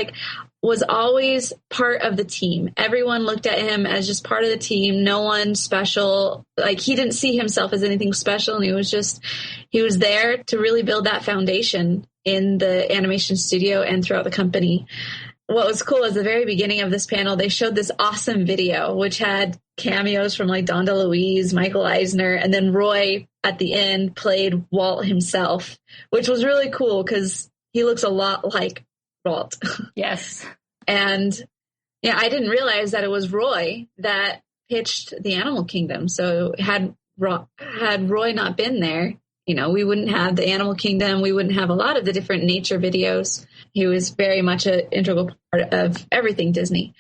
was always part of the team. Everyone looked at him as just part of the team. No one special. He didn't see himself as anything special. And he was there to really build that foundation in the animation studio and throughout the company. What was cool is the very beginning of this panel, they showed this awesome video, which had cameos from Don DeLuise, Michael Eisner, and then Roy at the end played Walt himself, which was really cool because he looks a lot like Walt. Yes. And yeah, I didn't realize that it was Roy that pitched the Animal Kingdom. So had Roy not been there, we wouldn't have the Animal Kingdom. We wouldn't have a lot of the different nature videos. He was very much an integral part of everything Disney,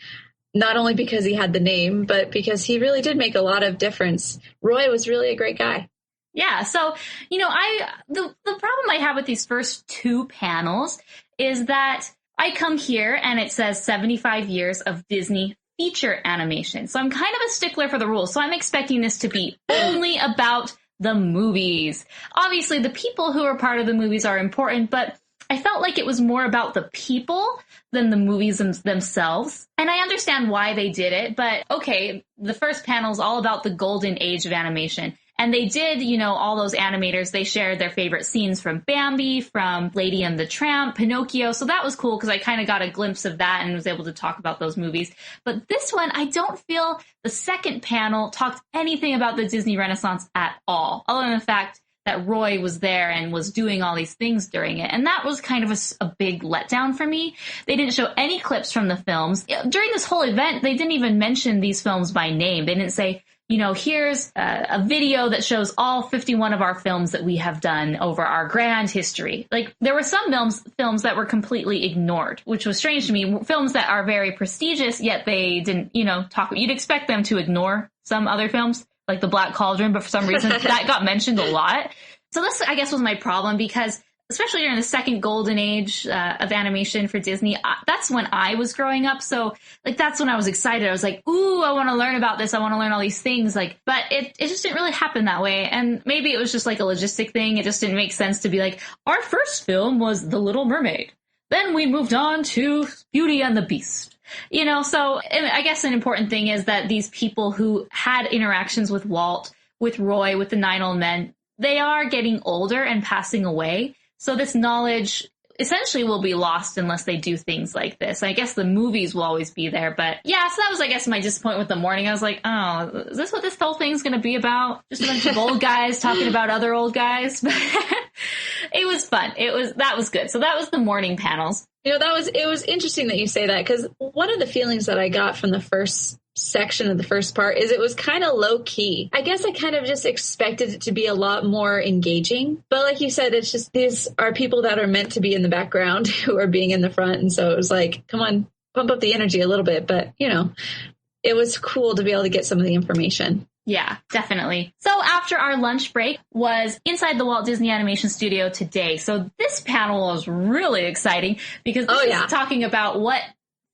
not only because he had the name, but because he really did make a lot of difference. Roy was really a great guy. Yeah. So, the problem I have with these first two panels is that I come here and it says 75 years of Disney feature animation. So I'm kind of a stickler for the rules. So I'm expecting this to be only about the movies. Obviously, the people who are part of the movies are important, but I felt like it was more about the people than the movies themselves. And I understand why they did it, but okay, the first panel is all about the golden age of animation. And they did, all those animators, they shared their favorite scenes from Bambi, from Lady and the Tramp, Pinocchio. So that was cool because I kind of got a glimpse of that and was able to talk about those movies. But this one, I don't feel the second panel talked anything about the Disney Renaissance at all, other than the fact that Roy was there and was doing all these things during it. And that was kind of a big letdown for me. They didn't show any clips from the films. During this whole event, they didn't even mention these films by name. They didn't say, here's a video that shows all 51 of our films that we have done over our grand history. There were some films that were completely ignored, which was strange to me. Films that are very prestigious, yet they didn't, talk. You'd expect them to ignore some other films, like The Black Cauldron, but for some reason that got mentioned a lot. So this, I guess, was my problem because especially during the second golden age of animation for Disney, that's when I was growing up. So that's when I was excited. I was like, ooh, I want to learn about this. I want to learn all these things. But it just didn't really happen that way. And maybe it was just a logistic thing. It just didn't make sense to be our first film was The Little Mermaid. Then we moved on to Beauty and the Beast. So I guess an important thing is that these people who had interactions with Walt, with Roy, with the Nine Old Men, they are getting older and passing away. So this knowledge essentially will be lost unless they do things like this. I guess the movies will always be there. But yeah, so that was, I guess, my disappointment with the morning. I was like, oh, is this what this whole thing's going to be about? Just a bunch of old guys talking about other old guys? It was fun. That was good. So that was the morning panels. It was interesting that you say that because one of the feelings that I got from the first section of the first part is it was kind of low key. I guess I kind of just expected it to be a lot more engaging. But like you said, it's just these are people that are meant to be in the background who are being in the front. And so it was come on, pump up the energy a little bit. But, it was cool to be able to get some of the information. Yeah, definitely. So after our lunch break was inside the Walt Disney Animation Studio today. So this panel was really exciting because this is talking about what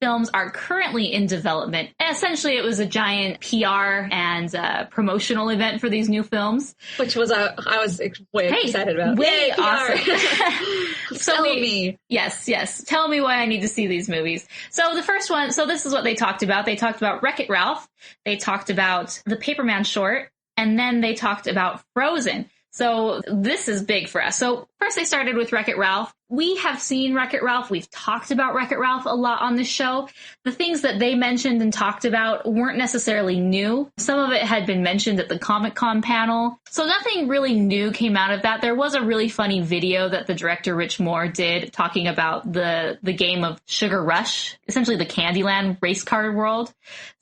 films are currently in development. And essentially, it was a giant PR and promotional event for these new films. Which was, I was way excited about. Way awesome. Tell me. Yes. Tell me why I need to see these movies. So the first one, this is what they talked about. They talked about Wreck-It Ralph. They talked about the Paperman short. And then they talked about Frozen. So this is big for us. So first they started with Wreck-It Ralph. we have seen Wreck-It Ralph. We've talked about Wreck-It Ralph a lot on this show. The things that they mentioned and talked about weren't necessarily new. Some of it had been mentioned at the Comic-Con panel. So nothing really new came out of that. There was a really funny video that the director Rich Moore did talking about the game of Sugar Rush, essentially the Candyland race car world.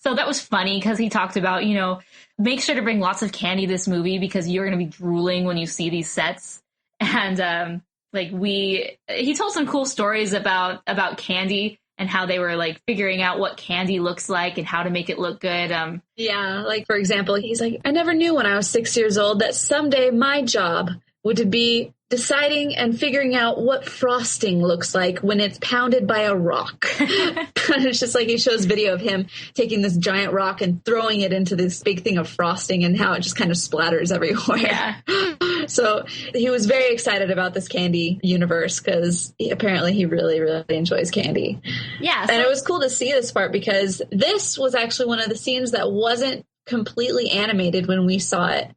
So that was funny because he talked about, you know, make sure to bring lots of candy to this movie because you're going to be drooling when you see these sets. And, he told some cool stories about candy and how they were like figuring out what candy looks like and how to make it look good. Yeah, like for example, he's like, I never knew when I was 6 years old that someday my job would be deciding and figuring out what frosting looks like when it's pounded by a rock. It's just like he shows video of him taking this giant rock and throwing it into this big thing of frosting and how it just kind of splatters everywhere. Yeah. So he was very excited about this candy universe because apparently he really, really enjoys candy. Yeah. And it was cool to see this part because this was actually one of the scenes that wasn't completely animated when we saw it.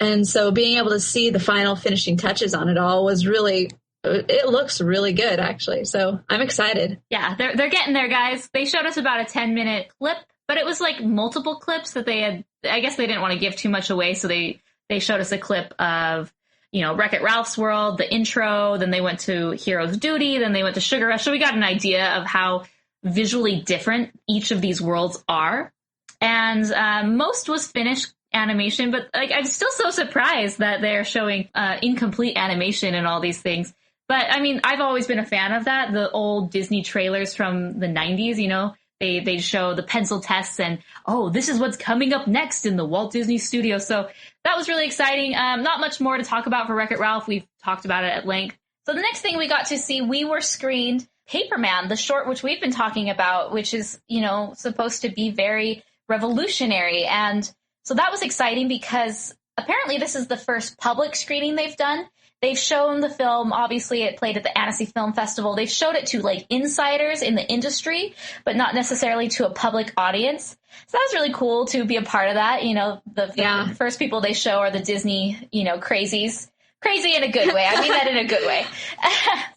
And so being able to see the final finishing touches on it all was really, it looks really good, actually. So I'm excited. Yeah, they're getting there, guys. They showed us about a 10-minute clip, but it was like multiple clips that they had. I guess they didn't want to give too much away, so they showed us a clip of, you know, Wreck-It Ralph's world, the intro, then they went to Hero's Duty, then they went to Sugar Rush. So we got an idea of how visually different each of these worlds are. And most was finished animation, but like I'm still so surprised that they're showing incomplete animation and all these things. But I mean, I've always been a fan of that. The old Disney trailers from the 90s, you know, they show the pencil tests and, oh, this is what's coming up next in the Walt Disney Studio. So that was really exciting. Not much more to talk about for Wreck-It Ralph. We've talked about it at length. So the next thing we got to see, we were screened Paperman, the short which we've been talking about, which is, you know, supposed to be very revolutionary. And so that was exciting because apparently this is the first public screening they've done. They've shown the film, obviously it played at the Annecy Film Festival. They've showed it to like insiders in the industry, but not necessarily to a public audience. So that was really cool to be a part of that. You know, the first people they show are the Disney, you know, crazies. Crazy in a good way. I mean that in a good way.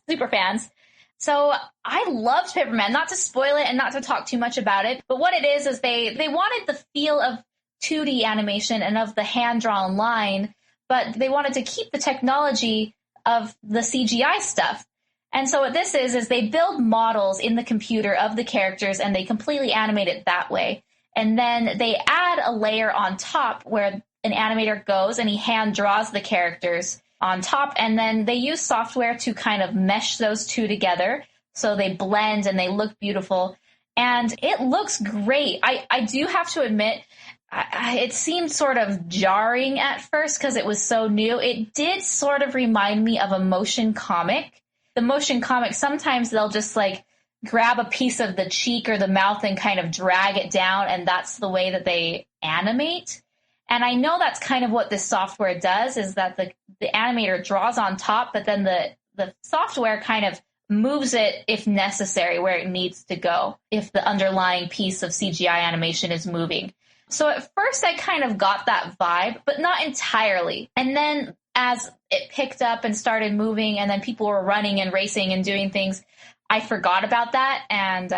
Super fans. So I loved Paperman, not to spoil it and not to talk too much about it, but what it is they wanted the feel of 2D animation and of the hand-drawn line, but they wanted to keep the technology of the CGI stuff. And so what this is they build models in the computer of the characters and they completely animate it that way. And then they add a layer on top where an animator goes and he hand draws the characters on top. And then they use software to kind of mesh those two together. So they blend and they look beautiful. And it looks great. I do have to admit, it seemed sort of jarring at first because it was so new. It did sort of remind me of a motion comic. The motion comic, sometimes they'll just like grab a piece of the cheek or the mouth and kind of drag it down, and that's the way that they animate. And I know that's kind of what this software does, is that the animator draws on top, but then the software kind of moves it if necessary where it needs to go, if the underlying piece of CGI animation is moving. So at first I kind of got that vibe, but not entirely. And then as it picked up and started moving and then people were running and racing and doing things, I forgot about that and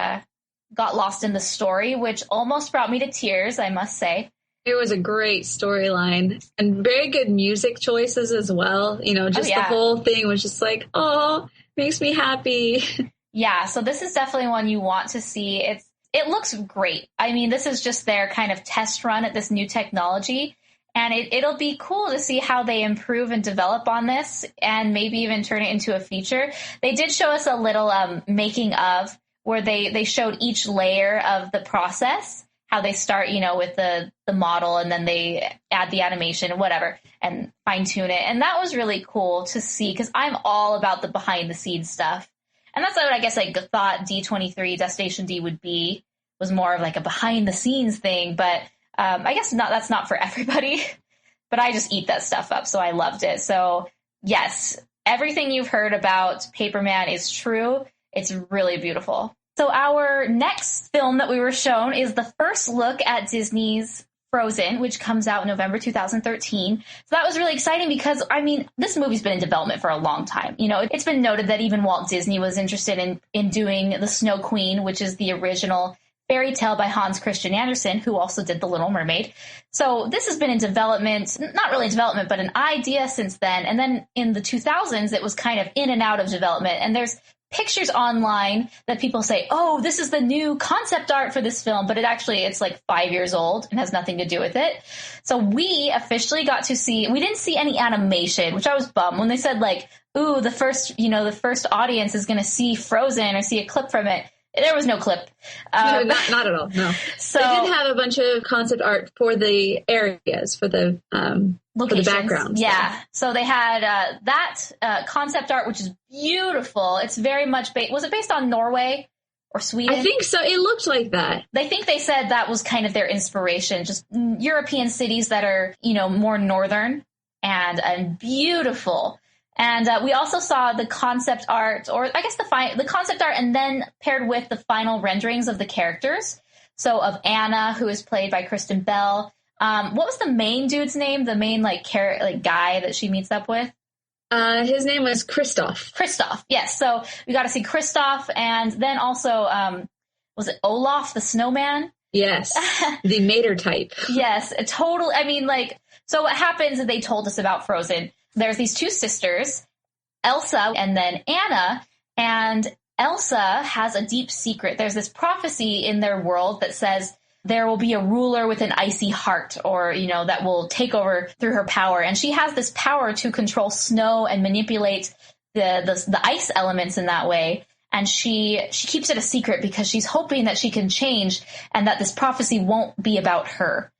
got lost in the story, which almost brought me to tears, I must say. It was a great storyline and very good music choices as well. You know, just the whole thing was just like, oh, makes me happy. Yeah, so this is definitely one you want to see. It looks great. I mean, this is just their kind of test run at this new technology, and it'll be cool to see how they improve and develop on this and maybe even turn it into a feature. They did show us a little making of where they showed each layer of the process, how they start, you know, with the model and then they add the animation and whatever and fine tune it. And that was really cool to see because I'm all about the behind the scenes stuff. And that's what I guess I thought D23 Destination D would be, was more of like a behind the scenes thing. But I guess that's not for everybody. But I just eat that stuff up. So I loved it. So yes, everything you've heard about Paperman is true. It's really beautiful. So our next film that we were shown is the first look at Disney's Frozen, which comes out in November 2013. So that was really exciting because, I mean, this movie's been in development for a long time. You know, it's been noted that even Walt Disney was interested in doing The Snow Queen, which is the original fairy tale by Hans Christian Andersen, who also did The Little Mermaid. So this has been in development, not really in development, but an idea since then. And then in the 2000s, it was kind of in and out of development. And there's pictures online that people say, oh, this is the new concept art for this film, but it's like 5 years old and has nothing to do with it. So we officially got to see, we didn't see any animation, which I was bummed when they said like, ooh, the first audience is going to see Frozen or see a clip from it. There was no clip. No, not at all. No. So they did have a bunch of concept art for the areas, for the backgrounds. Yeah. So they had that concept art, which is beautiful. It's very much was it based on Norway or Sweden? I think so. It looked like that. They said that was kind of their inspiration, just European cities that are, more northern and beautiful. And we also saw the concept art, or I guess the concept art, and then paired with the final renderings of the characters. So of Anna, who is played by Kristen Bell. What was the main dude's name? The main guy that she meets up with? His name was Kristoff. Kristoff, yes. So we got to see Kristoff, and then also was it Olaf the snowman? Yes, the mater type. Yes, a total. I mean, so what happens? They told us about Frozen. There's these two sisters, Elsa and then Anna, and Elsa has a deep secret. There's this prophecy in their world that says there will be a ruler with an icy heart, or, that will take over through her power. And she has this power to control snow and manipulate the ice elements in that way. And she keeps it a secret because she's hoping that she can change and that this prophecy won't be about her.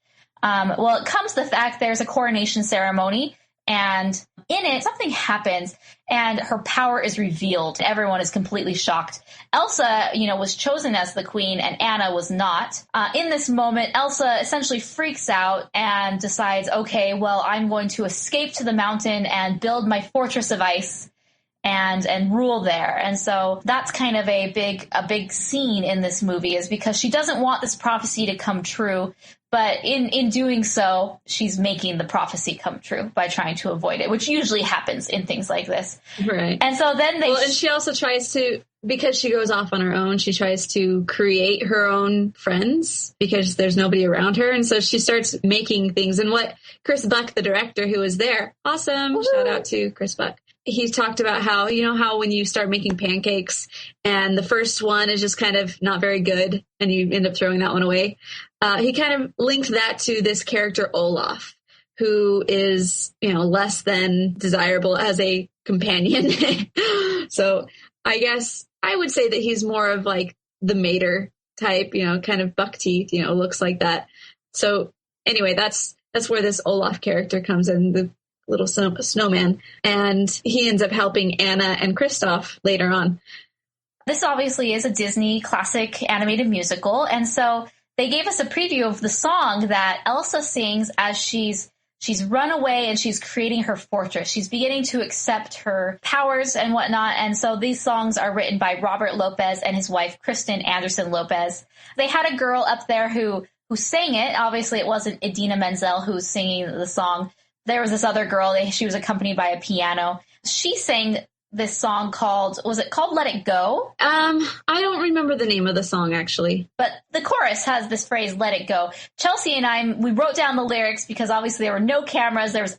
Well, it comes to the fact there's a coronation ceremony. And in it, something happens and her power is revealed. Everyone is completely shocked. Elsa, was chosen as the queen and Anna was not. In this moment, Elsa essentially freaks out and decides, okay, well, I'm going to escape to the mountain and build my fortress of ice and rule there. And so that's kind of a big scene in this movie, is because she doesn't want this prophecy to come true. But in doing so, she's making the prophecy come true by trying to avoid it, which usually happens in things like this. Right. And so then and she also tries to, because she goes off on her own, she tries to create her own friends because there's nobody around her. And so she starts making things. And what Chris Buck, the director who was there, awesome, woo-hoo. Shout out to Chris Buck. He talked about how when you start making pancakes and the first one is just kind of not very good and you end up throwing that one away. He kind of linked that to this character, Olaf, who is, less than desirable as a companion. So I guess I would say that he's more of like the mater type, kind of buck teeth, looks like that. So anyway, that's where this Olaf character comes in, the little snowman, and he ends up helping Anna and Kristoff later on. This obviously is a Disney classic animated musical, and so they gave us a preview of the song that Elsa sings as she's run away and she's creating her fortress. She's beginning to accept her powers and whatnot. And so these songs are written by Robert Lopez and his wife, Kristen Anderson Lopez. They had a girl up there who sang it. Obviously, it wasn't Idina Menzel who was singing the song. There was this other girl. She was accompanied by a piano. She sang this song was it called Let It Go? I don't remember the name of the song, actually. But the chorus has this phrase, let it go. Chelsea and we wrote down the lyrics because obviously there were no cameras. There was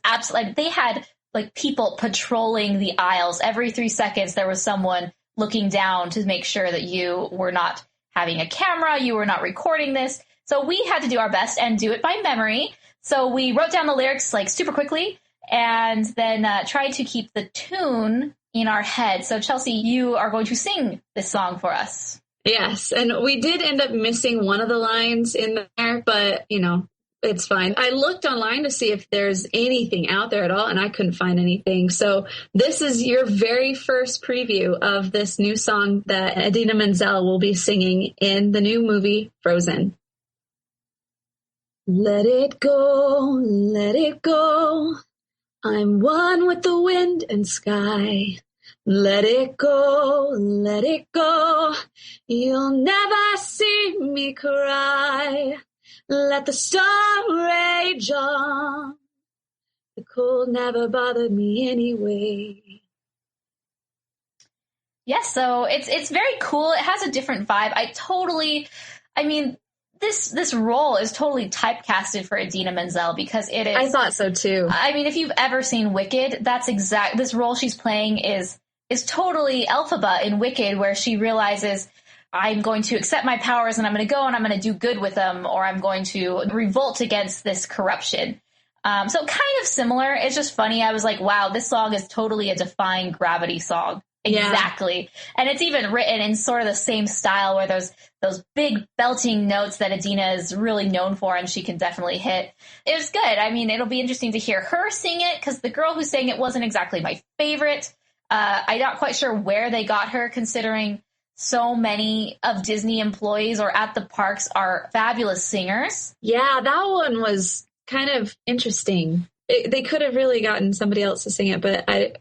they had people patrolling the aisles. Every 3 seconds there was someone looking down to make sure that you were not having a camera, you were not recording this. So we had to do our best and do it by memory. So we wrote down the lyrics super quickly and then tried to keep the tune in our head. So Chelsea, you are going to sing this song for us. Yes, and we did end up missing one of the lines in there, but it's fine. I looked online to see if there's anything out there at all, and I couldn't find anything. So this is your very first preview of this new song that Idina Menzel will be singing in the new movie Frozen. Let it go, let it go. I'm one with the wind and sky. Let it go, let it go. You'll never see me cry. Let the storm rage on. The cold never bothered me anyway. Yes, so it's very cool. It has a different vibe. This role is totally typecasted for Idina Menzel because it is. I thought so too. I mean, if you've ever seen Wicked, this role she's playing is totally Elphaba in Wicked, where she realizes I'm going to accept my powers and I'm going to go and I'm going to do good with them, or I'm going to revolt against this corruption. So kind of similar. It's just funny. I was like, wow, this song is totally a Defying Gravity song. Exactly. Yeah. And it's even written in sort of the same style where those big belting notes that Idina is really known for and she can definitely hit. It was good. I mean, it'll be interesting to hear her sing it because the girl who sang it wasn't exactly my favorite. I'm not quite sure where they got her, considering so many of Disney employees or at the parks are fabulous singers. Yeah, that one was kind of interesting. They could have really gotten somebody else to sing it, but I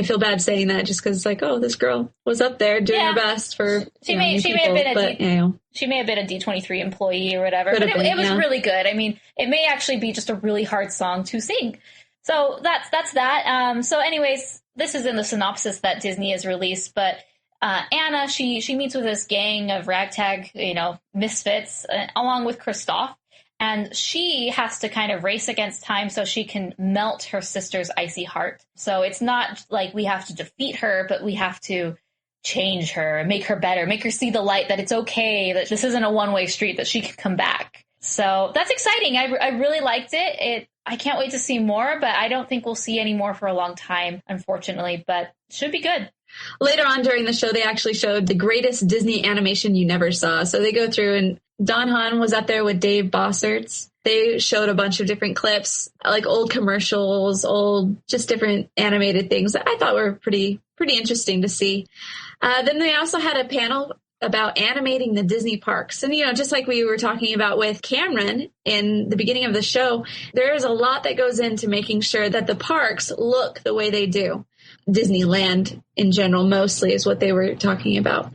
feel bad saying that just because it's like, oh, this girl was up there doing her best for she may have been a D23 employee or whatever, but it was really good. I mean, it may actually be just a really hard song to sing. So that's that. So anyways, this is in the synopsis that Disney has released, but Anna, she meets with this gang of ragtag, misfits, along with Kristoff. And she has to kind of race against time so she can melt her sister's icy heart. So it's not like we have to defeat her, but we have to change her, make her better, make her see the light, that it's okay, that this isn't a one-way street, that she can come back. So that's exciting. I really liked it. I can't wait to see more, but I don't think we'll see any more for a long time, unfortunately, but it should be good. Later on during the show, they actually showed the greatest Disney animation you never saw. So they go through, and Don Hahn was up there with Dave Bosserts. They showed a bunch of different clips, like old commercials, just different animated things that I thought were pretty interesting to see. Then they also had a panel about animating the Disney parks. And, just like we were talking about with Kameron in the beginning of the show, there is a lot that goes into making sure that the parks look the way they do. Disneyland in general mostly is what they were talking about.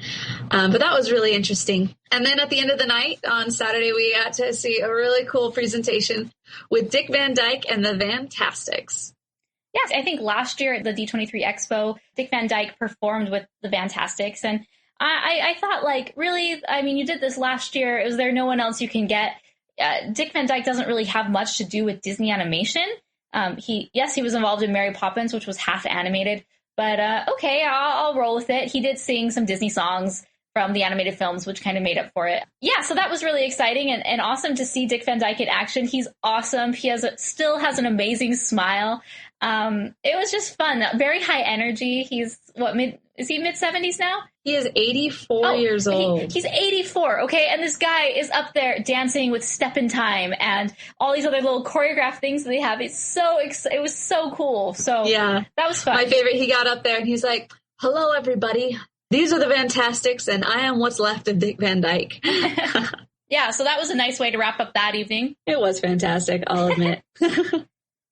But that was really interesting. And then at the end of the night on Saturday, we got to see a really cool presentation with Dick Van Dyke and the Fantastics. Yes, I think last year at the D23 Expo, Dick Van Dyke performed with the Fantastics. And I thought, really, I mean, you did this last year. Is there no one else you can get? Dick Van Dyke doesn't really have much to do with Disney animation. He was involved in Mary Poppins, which was half animated, but okay, I'll roll with it. He did sing some Disney songs from the animated films, which kind of made up for it. Yeah, so that was really exciting and awesome to see Dick Van Dyke in action. He's awesome. He still has an amazing smile. It was just fun. Very high energy. He's is he mid-70s now? He is 84 years old. He's 84, okay? And this guy is up there dancing with Step in Time and all these other little choreographed things that they have. It was so cool. So yeah, that was fun. My favorite, he got up there and he's like, hello, everybody. These are the Fantastics, and I am what's left of Dick Van Dyke. Yeah, so that was a nice way to wrap up that evening. It was fantastic, I'll admit.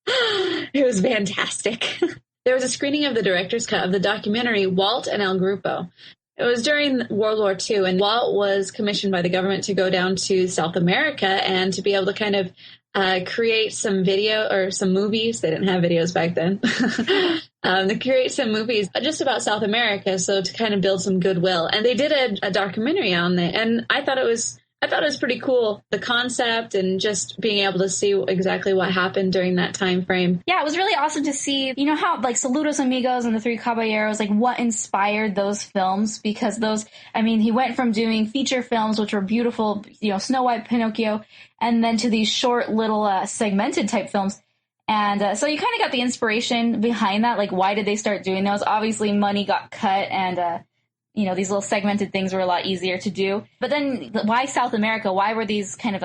It was fantastic. There was a screening of the director's cut of the documentary Walt and El Grupo. It was during World War II, and Walt was commissioned by the government to go down to South America and to be able to kind of create some video or some movies. They didn't have videos back then. To create some movies just about South America, so to kind of build some goodwill. And they did a documentary on it, and I thought it was pretty cool, the concept and just being able to see exactly what happened during that time frame. Yeah, it was really awesome to see, how Saludos Amigos and the Three Caballeros, what inspired those films, because he went from doing feature films, which were beautiful, Snow White, Pinocchio, and then to these short little segmented type films. And so you kind of got the inspiration behind that, why did they start doing those? Obviously, money got cut and, these little segmented things were a lot easier to do. But then why South America? Why were these kind of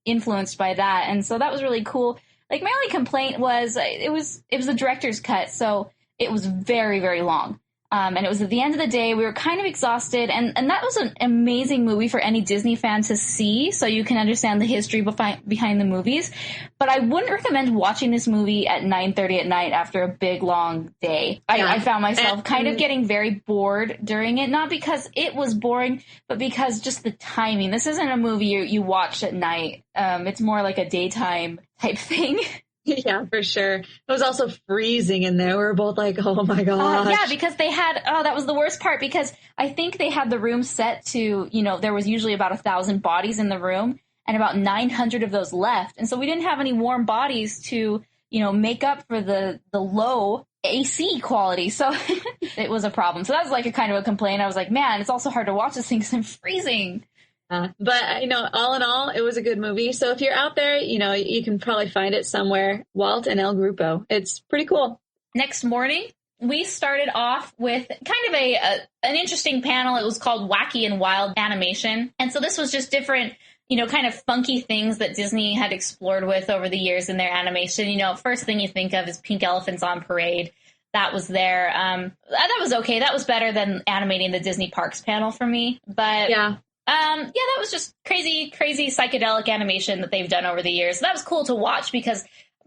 influenced by that? And so that was really cool. My only complaint was it was the director's cut. So it was very, very long. And it was at the end of the day, we were kind of exhausted. And that was an amazing movie for any Disney fan to see, so you can understand the history behind the movies. But I wouldn't recommend watching this movie at 9:30 at night after a big, long day. I found myself kind of getting very bored during it, not because it was boring, but because just the timing. This isn't a movie you watch at night. It's more like a daytime type thing. Yeah, for sure. It was also freezing in there. We were both like, oh my gosh. Yeah, because they had, that was the worst part, because I think they had the room set to, there was usually about 1,000 bodies in the room and about 900 of those left. And so we didn't have any warm bodies to, make up for the low AC quality. So it was a problem. So that was like a kind of a complaint. I was like, man, it's also hard to watch this thing because I'm freezing. But, all in all, it was a good movie. So if you're out there, you can probably find it somewhere. Walt and El Grupo. It's pretty cool. Next morning, we started off with kind of an interesting panel. It was called Wacky and Wild Animation. And so this was just different, kind of funky things that Disney had explored with over the years in their animation. First thing you think of is Pink Elephants on Parade. That was there. That was okay. That was better than animating the Disney Parks panel for me. But yeah. That was just crazy psychedelic animation that they've done over the years. That was cool to watch because,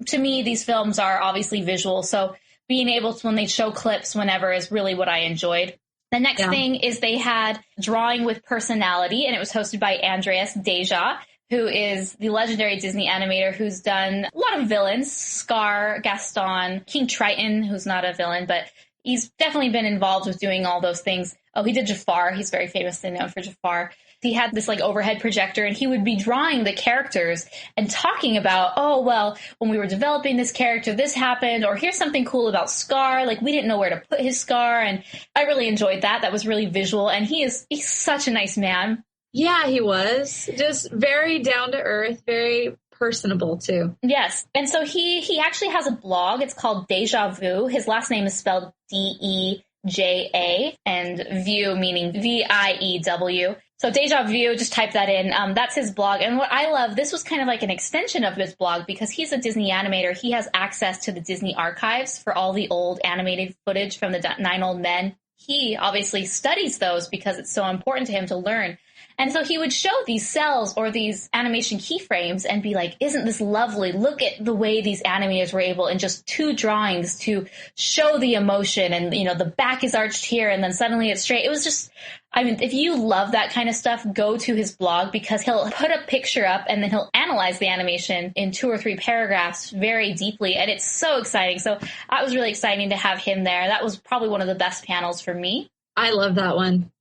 to me, these films are obviously visual. So being able to, when they show clips whenever, is really what I enjoyed. The next thing is they had Drawing with Personality, and it was hosted by Andreas Deja, who is the legendary Disney animator who's done a lot of villains, Scar, Gaston, King Triton, who's not a villain, but he's definitely been involved with doing all those things. Oh, he did Jafar. He's very famously known for Jafar. He had this overhead projector, and he would be drawing the characters and talking about, oh, well, when we were developing this character, this happened, or here's something cool about Scar. We didn't know where to put his Scar. And I really enjoyed that. That was really visual. And he's such a nice man. Yeah, he was just very down to earth, very personable too. Yes. And so he actually has a blog. It's called Deja Vu. His last name is spelled D-E-J-A, and View meaning V-I-E-W. So Deja Vu, just type that in. That's his blog. And what I love, this was kind of like an extension of his blog because he's a Disney animator. He has access to the Disney archives for all the old animated footage from the 9 Old Men. He obviously studies those because it's so important to him to learn. And so he would show these cells or these animation keyframes and be like, isn't this lovely? Look at the way these animators were able in just 2 drawings to show the emotion. And, the back is arched here and then suddenly it's straight. It was just, if you love that kind of stuff, go to his blog because he'll put a picture up and then he'll analyze the animation in 2 or 3 paragraphs very deeply. And it's so exciting. So that was really exciting to have him there. That was probably one of the best panels for me. I love that one.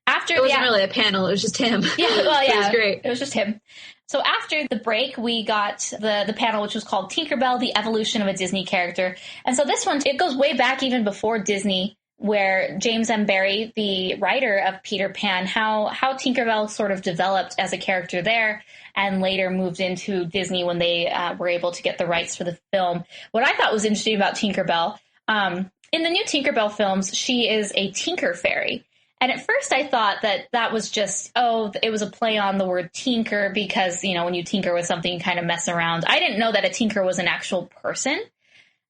After, it wasn't really a panel, it was just him. Yeah, well, yeah. It was great. It was just him. So after the break, we got the panel, which was called Tinkerbell, the Evolution of a Disney Character. And so this one, it goes way back even before Disney, where James M. Barrie, the writer of Peter Pan, how Tinkerbell sort of developed as a character there and later moved into Disney when they were able to get the rights for the film. What I thought was interesting about Tinkerbell, in the new Tinkerbell films, she is a tinker fairy. And at first I thought that was just, it was a play on the word tinker because, when you tinker with something, you kind of mess around. I didn't know that a tinker was an actual person.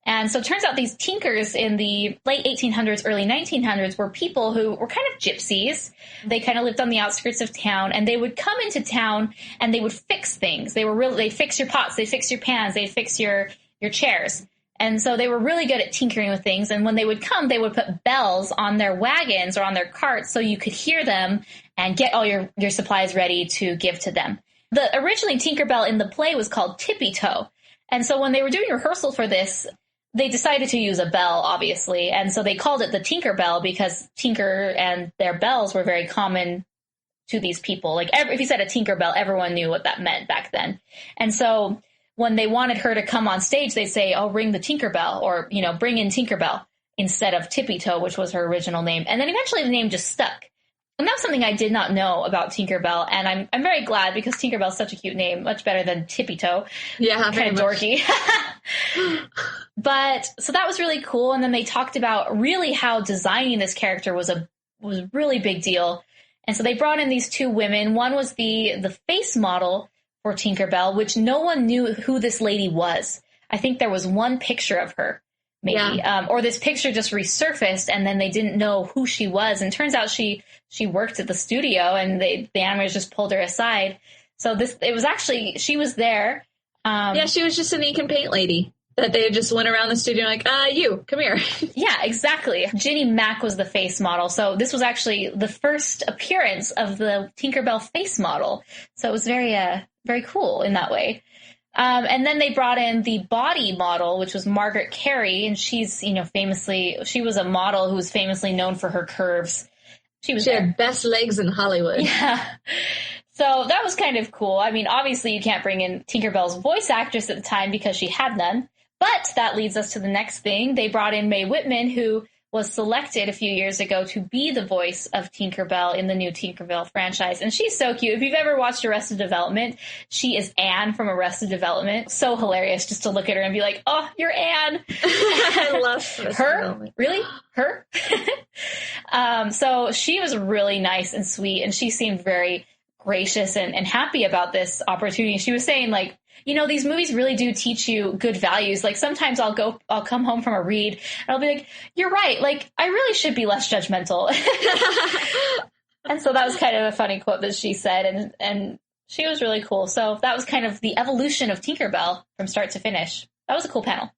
And so it turns out these tinkers in the late 1800s, early 1900s were people who were kind of gypsies. They kind of lived on the outskirts of town, and they would come into town and they would fix things. They'd fix your pots, they'd fix your pans, they'd fix your chairs. And so they were really good at tinkering with things. And when they would come, they would put bells on their wagons or on their carts so you could hear them and get all your supplies ready to give to them. Originally, Tinkerbell in the play was called Tippy Toe. And so when they were doing rehearsal for this, they decided to use a bell, obviously. And so they called it the Tinker Bell because tinker and their bells were very common to these people. If you said a Tinker Bell, everyone knew what that meant back then. And so when they wanted her to come on stage, they'd say, ring the Tinkerbell or, bring in Tinkerbell instead of Tippy Toe, which was her original name. And then eventually the name just stuck. And that was something I did not know about Tinkerbell. And I'm very glad because Tinkerbell's such a cute name, much better than Tippy Toe. Yeah, kind of dorky. But so that was really cool. And then they talked about really how designing this character was a really big deal. And so they brought in these 2 women. One was the face model for Tinkerbell, which no one knew who this lady was. I think there was one picture of her. maybe. Yeah. Or this picture just resurfaced and then they didn't know who she was. And turns out she worked at the studio and the animators just pulled her aside. So it was actually, she was there. Yeah, she was just an ink and paint lady that they just went around the studio like, you, come here. Yeah, exactly. Ginny Mack was the face model. So this was actually the first appearance of the Tinkerbell face model. So it was very, very cool in that way. And then they brought in the body model, which was Margaret Carey. And she's, famously, she was a model who was famously known for her curves. She had best legs in Hollywood. Yeah. So that was kind of cool. I mean, obviously you can't bring in Tinkerbell's voice actress at the time because she had none. But that leads us to the next thing. They brought in Mae Whitman, who was selected a few years ago to be the voice of Tinkerbell in the new Tinkerbell franchise. And she's so cute. If you've ever watched Arrested Development, she is Anne from Arrested Development. So hilarious just to look at her and be like, oh, you're Anne. I love her. Really? Her? So she was really nice and sweet, and she seemed very gracious and happy about this opportunity. She was saying, like, these movies really do teach you good values. Like, sometimes I'll come home from a read and I'll be like, you're right. Like, I really should be less judgmental. And so that was kind of a funny quote that she said. And she was really cool. So that was kind of the evolution of Tinkerbell from start to finish. That was a cool panel.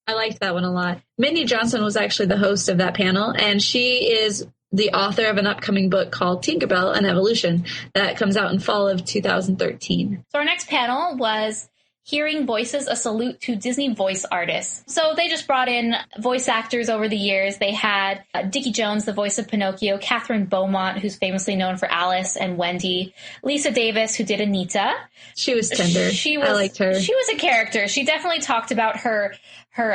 I liked that one a lot. Mindy Johnson was actually the host of that panel, and she is the author of an upcoming book called Tinkerbell, An Evolution, that comes out in fall of 2013. So our next panel was Hearing Voices, a salute to Disney voice artists. So they just brought in voice actors over the years. They had Dickie Jones, the voice of Pinocchio, Catherine Beaumont, who's famously known for Alice and Wendy, Lisa Davis, who did Anita. She was tender. I liked her. She was a character. She definitely talked about her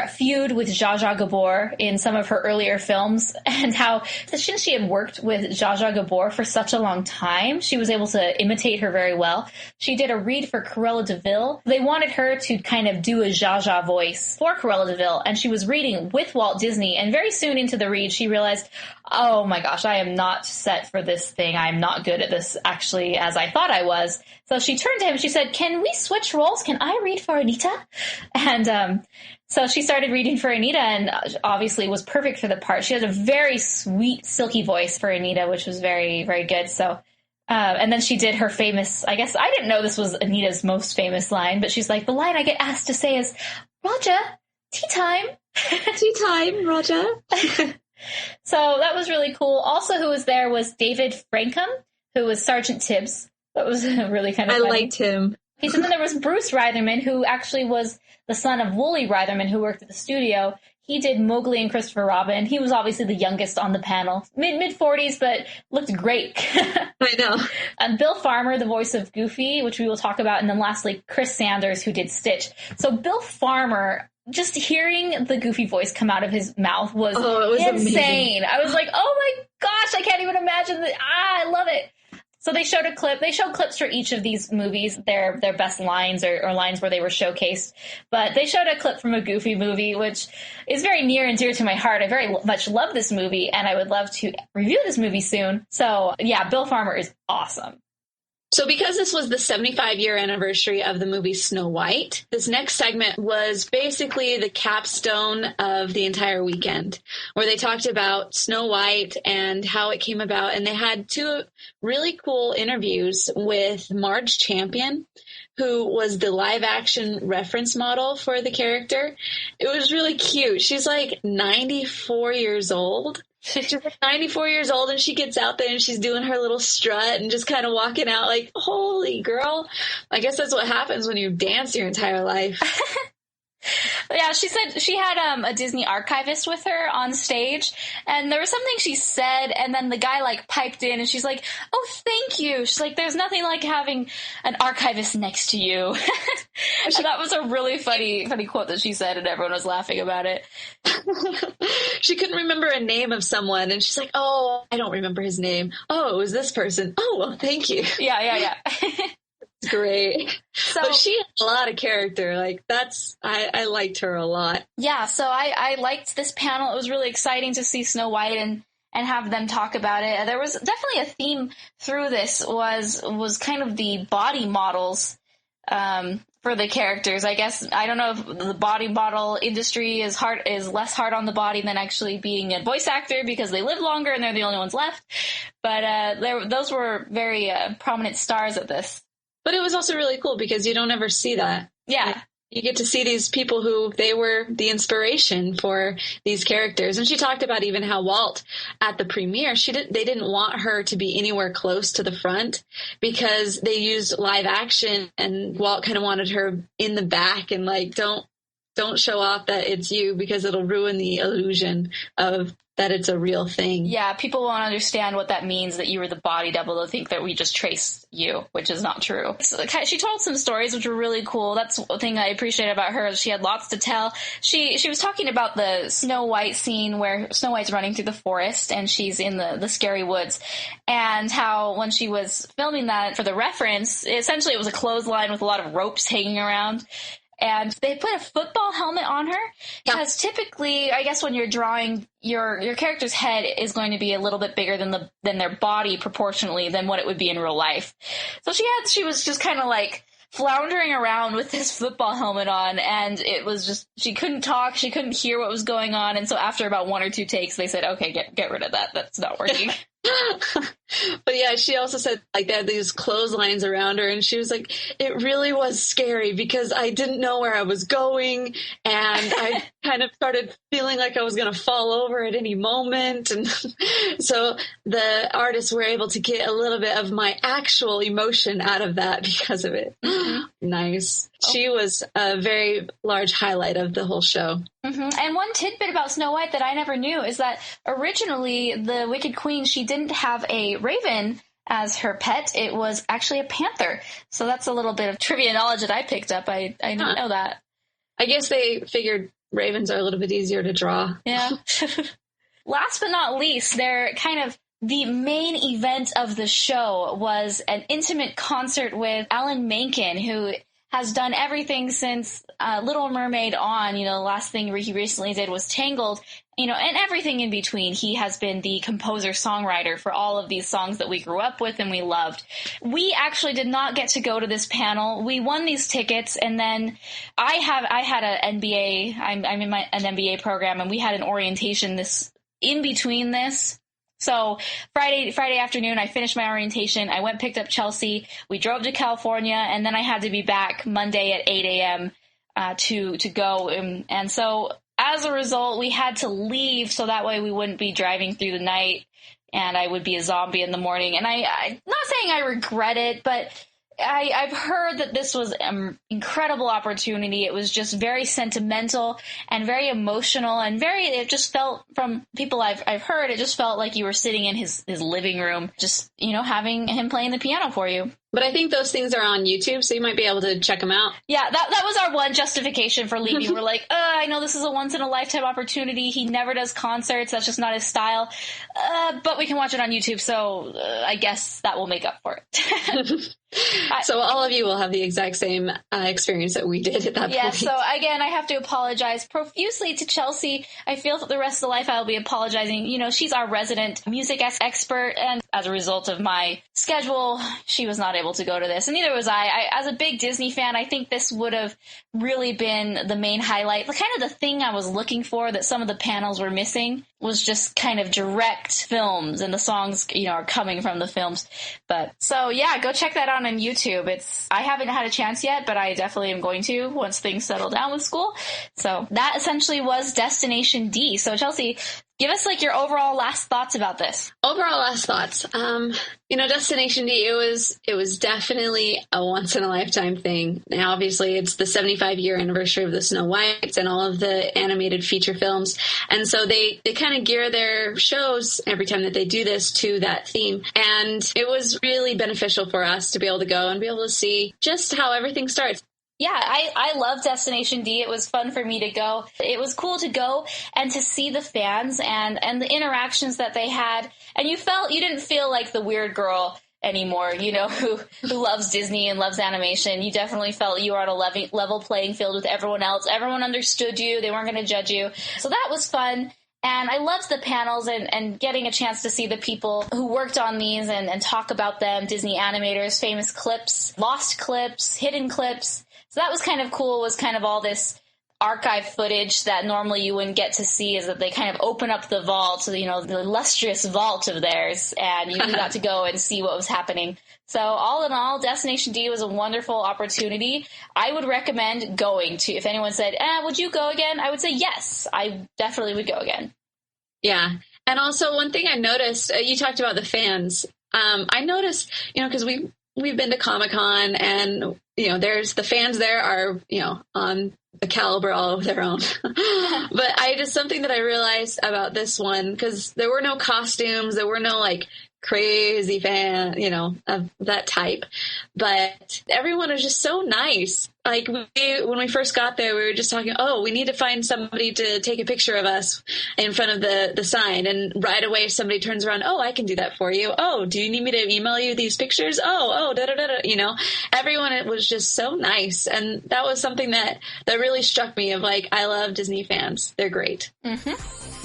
feud with Zsa Zsa Gabor in some of her earlier films, and how since she had worked with Zsa Zsa Gabor for such a long time, she was able to imitate her very well. She did a read for Cruella de Vil. They wanted her to kind of do a Zsa Zsa voice for Cruella de Vil, and she was reading with Walt Disney, and very soon into the read, she realized, oh my gosh, I am not set for this thing. I'm not good at this, actually, as I thought I was. So she turned to him, she said, can we switch roles? Can I read for Anita? And so she started reading for Anita, and obviously was perfect for the part. She had a very sweet, silky voice for Anita, which was very, very good. So, and then she did her famous, I guess, I didn't know this was Anita's most famous line, but she's like, the line I get asked to say is, Roger, tea time. Tea time, Roger. So that was really cool. Also who was there was David Frankham, who was Sergeant Tibbs. That was really kind of funny. I liked him. Okay, so then there was Bruce Reitherman, who actually was the son of Wooly Reitherman, who worked at the studio. He did Mowgli and Christopher Robin. He was obviously the youngest on the panel. Mid-40s, but looked great. I know. And Bill Farmer, the voice of Goofy, which we will talk about. And then lastly, Chris Sanders, who did Stitch. So Bill Farmer, just hearing the Goofy voice come out of his mouth was, insane. Amazing. I was like, oh my gosh, I can't even imagine that. I love it. So they showed a clip. They showed clips for each of these movies, their best lines or lines where they were showcased. But they showed a clip from a Goofy movie, which is very near and dear to my heart. I very much love this movie, and I would love to review this movie soon. So, yeah, Bill Farmer is awesome. So because this was the 75-year anniversary of the movie Snow White, this next segment was basically the capstone of the entire weekend, where they talked about Snow White and how it came about. And they had two really cool interviews with Marge Champion, who was the live-action reference model for the character. It was really cute. She's like 94 years old. She's like 94 years old, and she gets out there and she's doing her little strut and just kind of walking out like, holy girl. I guess that's what happens when you dance your entire life. Yeah, she said she had a Disney archivist with her on stage, and there was something she said, and then the guy like piped in, and she's like, oh, thank you. She's like, there's nothing like having an archivist next to you. And that was a really funny quote that she said, and everyone was laughing about it. She couldn't remember a name of someone, and she's like, oh, I don't remember his name. Oh, it was this person. Oh, well, thank you. Yeah. Great. So, but she had a lot of character. Like, I liked her a lot. Yeah, so I liked this panel. It was really exciting to see Snow White and have them talk about it. There was definitely a theme through this was kind of the body models for the characters. I guess, I don't know if the body model industry is less hard on the body than actually being a voice actor because they live longer and they're the only ones left. But those were very prominent stars at this. But it was also really cool because you don't ever see that. Yeah. You get to see these people who they were the inspiration for these characters. And she talked about even how Walt at the premiere, they didn't want her to be anywhere close to the front because they used live action and Walt kind of wanted her in the back and like, don't show off that it's you because it'll ruin the illusion of that it's a real thing. Yeah, people won't understand what that means, that you were the body double. They'll think that we just traced you, which is not true. So, she told some stories which were really cool. That's one thing I appreciate about her. She had lots to tell. She was talking about the Snow White scene where Snow White's running through the forest and she's in the scary woods, and how when she was filming that for the reference, essentially it was a clothesline with a lot of ropes hanging around. And they put a football helmet on her because typically, I guess when you're drawing, your character's head is going to be a little bit bigger than their body proportionally than what it would be in real life. So she was just kind of like floundering around with this football helmet on, and it was just, she couldn't talk, she couldn't hear what was going on. And so after about 1 or 2 takes, they said, okay, get rid of that. That's not working. But yeah, she also said like they had these clotheslines around her and she was like, it really was scary because I didn't know where I was going and I kind of started feeling like I was going to fall over at any moment. And so the artists were able to get a little bit of my actual emotion out of that because of it. Nice. She was a very large highlight of the whole show. Mm-hmm. And one tidbit about Snow White that I never knew is that originally the Wicked Queen, she didn't have a raven as her pet. It was actually a panther. So that's a little bit of trivia knowledge that I picked up. I didn't know that. I guess they figured ravens are a little bit easier to draw. Yeah. Last but not least, the main event of the show was an intimate concert with Alan Menken, who has done everything since Little Mermaid on. The last thing he recently did was Tangled, and everything in between. He has been the composer-songwriter for all of these songs that we grew up with and we loved. We actually did not get to go to this panel. We won these tickets, and then I had an MBA. I'm in an MBA program, and we had an orientation in between this. So Friday afternoon, I finished my orientation. I went, picked up Chelsea. We drove to California, and then I had to be back Monday at 8 a.m. To go. And so as a result, we had to leave so that way we wouldn't be driving through the night and I would be a zombie in the morning. And I'm not saying I regret it, but I've heard that this was an incredible opportunity. It was just very sentimental and very emotional and it just felt, from people I've heard, it just felt like you were sitting in his living room, just, having him playing the piano for you. But I think those things are on YouTube, so you might be able to check them out. Yeah, that was our one justification for leaving. We're like, I know this is a once-in-a-lifetime opportunity. He never does concerts. That's just not his style. But we can watch it on YouTube, so I guess that will make up for it. So all of you will have the exact same experience that we did at that point. Yeah, so again, I have to apologize profusely to Chelsea. I feel for the rest of the life I'll be apologizing. She's our resident music expert, and as a result of my schedule, she was not able to go to this, and neither was I. As a big Disney fan, I think this would have really been the main highlight. Kind of the thing I was looking for that some of the panels were missing was just kind of direct films, and the songs, are coming from the films. But so yeah, go check that out on YouTube. I haven't had a chance yet, but I definitely am going to once things settle down with school. So that essentially was Destination D. So Chelsea, give us your overall last thoughts about this. Overall last thoughts. Destination D, it was definitely a once in a lifetime thing. Now, obviously it's the 75-year anniversary of the Snow Whites and all of the animated feature films. And so they kind of gear their shows every time that they do this to that theme. And it was really beneficial for us to be able to go and be able to see just how everything starts. Yeah, I love Destination D. It was fun for me to go. It was cool to go and to see the fans and the interactions that they had. And you didn't feel like the weird girl anymore, who loves Disney and loves animation. You definitely felt you were on a level playing field with everyone else. Everyone understood you. They weren't going to judge you. So that was fun. And I loved the panels and getting a chance to see the people who worked on these and talk about them, Disney animators, famous clips, lost clips, hidden clips. So that was kind of cool, was kind of all this archive footage that normally you wouldn't get to see, is that they kind of open up the vault, the illustrious vault of theirs, and you got to go and see what was happening. So all in all, Destination D was a wonderful opportunity. I would recommend going to, if anyone said, would you go again? I would say yes, I definitely would go again. Yeah. And also one thing I noticed, you talked about the fans. I noticed, because we've been to Comic-Con, and, there's the fans there are, on the caliber all of their own. But something that I realized about this one, because there were no costumes, there were no crazy fan, of that type. But everyone was just so nice. When we first got there, we were just talking, we need to find somebody to take a picture of us in front of the sign. And right away, somebody turns around, I can do that for you. Do you need me to email you these pictures? Da-da-da-da. Everyone was just so nice. And that was something that really struck me of I love Disney fans. They're great. Mm-hmm.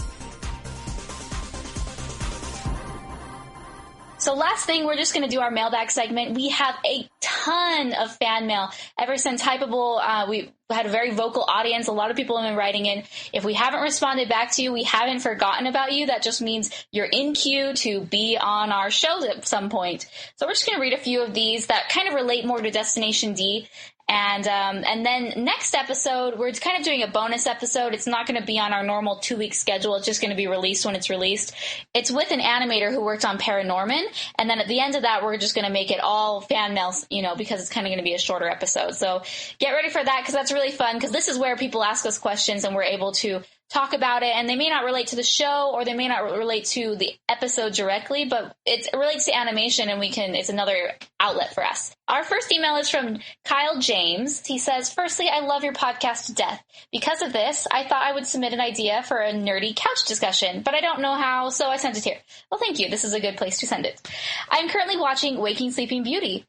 So last thing, we're just going to do our mailbag segment. We have a ton of fan mail. Ever since Hypeable, we had a very vocal audience. A lot of people have been writing in. If we haven't responded back to you, we haven't forgotten about you. That just means you're in queue to be on our show at some point. So we're just going to read a few of these that kind of relate more to Destination D. And then next episode, we're kind of doing a bonus episode. It's not going to be on our normal 2-week schedule. It's just going to be released when it's released. It's with an animator who worked on Paranorman. And then at the end of that, we're just going to make it all fan mail, because it's kind of going to be a shorter episode. So get ready for that, because that's really fun, because this is where people ask us questions and we're able to talk about it, and they may not relate to the show or they may not relate to the episode directly, but it relates to animation, and it's another outlet for us. Our first email is from Kyle James. He says, firstly, I love your podcast to death. Because of this, I thought I would submit an idea for a nerdy couch discussion, but I don't know how, so I sent it here. Well, thank you. This is a good place to send it. I'm currently watching Waking Sleeping Beauty.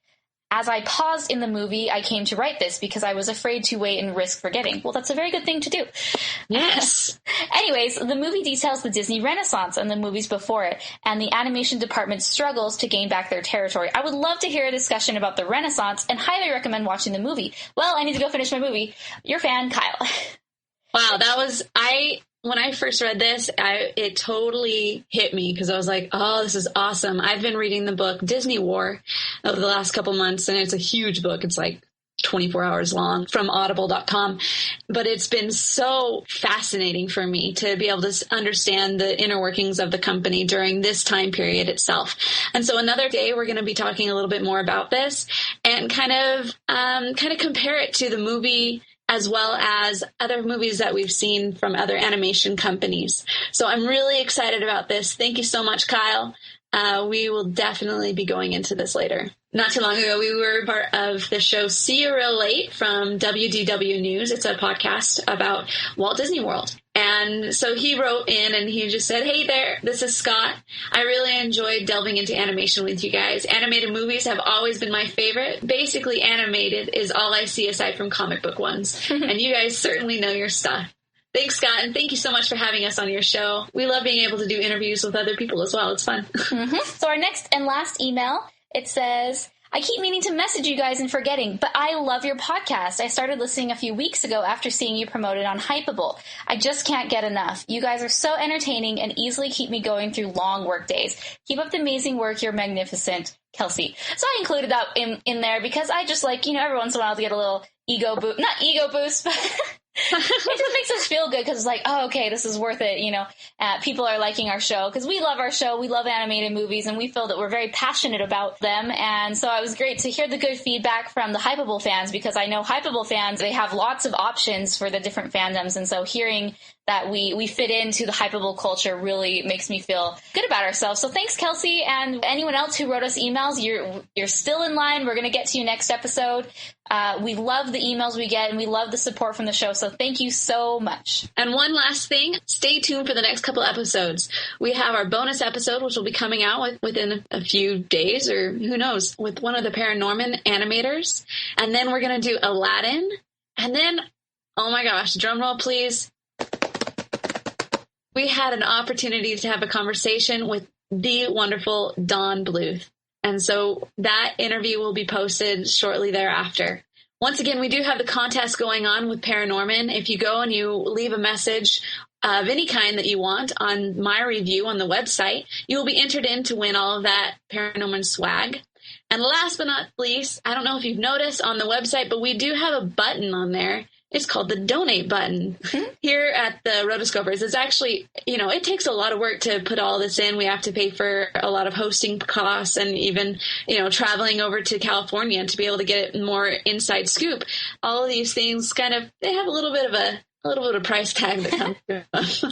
As I paused in the movie, I came to write this because I was afraid to wait and risk forgetting. Well, that's a very good thing to do. Yes. Anyways, the movie details the Disney Renaissance and the movies before it, and the animation department struggles to gain back their territory. I would love to hear a discussion about the Renaissance and highly recommend watching the movie. Well, I need to go finish my movie. Your fan, Kyle. Wow, when I first read this, it totally hit me, because I was like, this is awesome. I've been reading the book Disney War over the last couple months, and it's a huge book. It's 24 hours long from audible.com. But it's been so fascinating for me to be able to understand the inner workings of the company during this time period itself. And so another day, we're going to be talking a little bit more about this and kind of compare it to the movie, as well as other movies that we've seen from other animation companies. So I'm really excited about this. Thank you so much, Kyle. We will definitely be going into this later. Not too long ago, we were part of the show See You Real Late from WDW News. It's a podcast about Walt Disney World. And so he wrote in and he just said, hey there, this is Scott. I really enjoyed delving into animation with you guys. Animated movies have always been my favorite. Basically, animated is all I see aside from comic book ones. And you guys certainly know your stuff. Thanks, Scott, and thank you so much for having us on your show. We love being able to do interviews with other people as well. It's fun. So our next and last email, it says, I keep meaning to message you guys and forgetting, but I love your podcast. I started listening a few weeks ago after seeing you promoted on Hypeable. I just can't get enough. You guys are so entertaining and easily keep me going through long work days. Keep up the amazing work. You're magnificent, Kelsey. So I included that in there because I just every once in a while to get a little ego boost, not ego boost, but it just makes us feel good because it's like, oh, okay, this is worth it. People are liking our show because we love our show. We love animated movies, and we feel that we're very passionate about them. And so it was great to hear the good feedback from the Hypeable fans, because I know Hypeable fans, they have lots of options for the different fandoms. And so hearing that we fit into the Hypeable culture really makes me feel good about ourselves. So thanks, Kelsey, and anyone else who wrote us emails. You're still in line. We're going to get to you next episode. We love the emails we get, and we love the support from the show. So thank you so much. And one last thing, stay tuned for the next couple episodes. We have our bonus episode, which will be coming out within a few days, or who knows, with one of the Paranorman animators. And then we're going to do Aladdin. And then, oh my gosh, drum roll, please. we had an opportunity to have a conversation with the wonderful Dawn Bluth. And so that interview will be posted shortly thereafter. Once again, we do have the contest going on with Paranorman. If you go and you leave a message of any kind that you want on my review on the website, you will be entered in to win all of that Paranorman swag. And last but not least, I don't know if you've noticed on the website, but we do have a button on there. It's called the donate button. Here at the Rotoscopers, it's actually, it takes a lot of work to put all this in. We have to pay for a lot of hosting costs and even, traveling over to California to be able to get more inside scoop. All of these things they have a little bit of price tag that comes through.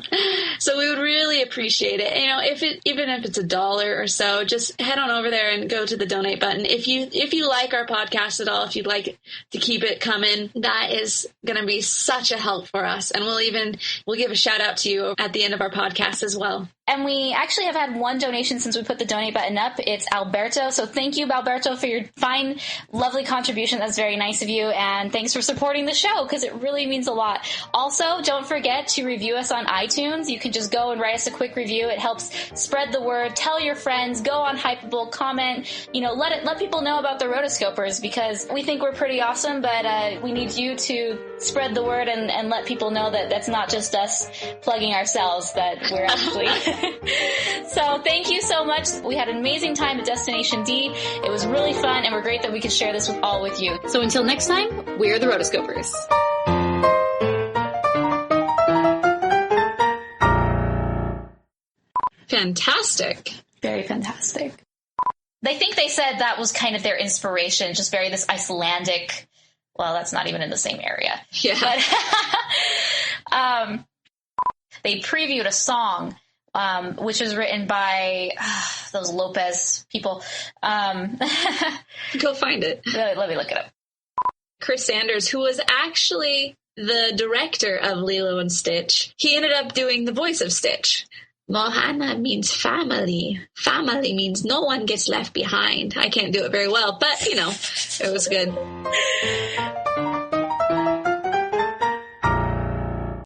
So we would really appreciate it. Even if it's $1 or so, just head on over there and go to the donate button. If you like our podcast at all, if you'd like to keep it coming, that is going to be such a help for us. And we'll give a shout out to you at the end of our podcast as well. And we actually have had one donation since we put the donate button up. It's Alberto. So thank you, Alberto, for your fine, lovely contribution. That's very nice of you. And thanks for supporting the show because it really means a lot. Also, don't forget to review us on iTunes. You can just go and write us a quick review. It helps spread the word. Tell your friends. Go on Hypable. Comment. Let people know about the Rotoscopers because we think we're pretty awesome, but we need you to spread the word and let people know that that's not just us plugging ourselves, that we're actually... So thank you so much. We had an amazing time at Destination D. It was really fun, and we're great that we could share this with you. So until next time, we're the Rotoscopers. Fantastic. Very fantastic. They think they said that was kind of their inspiration, just this Icelandic, well, that's not even in the same area. Yeah. But they previewed a song which was written by those Lopez people. Go find it. Let me look it up. Chris Sanders, who was actually the director of Lilo and Stitch, he ended up doing the voice of Stitch. Mohana means family. Family means no one gets left behind. I can't do it very well, but, it was good.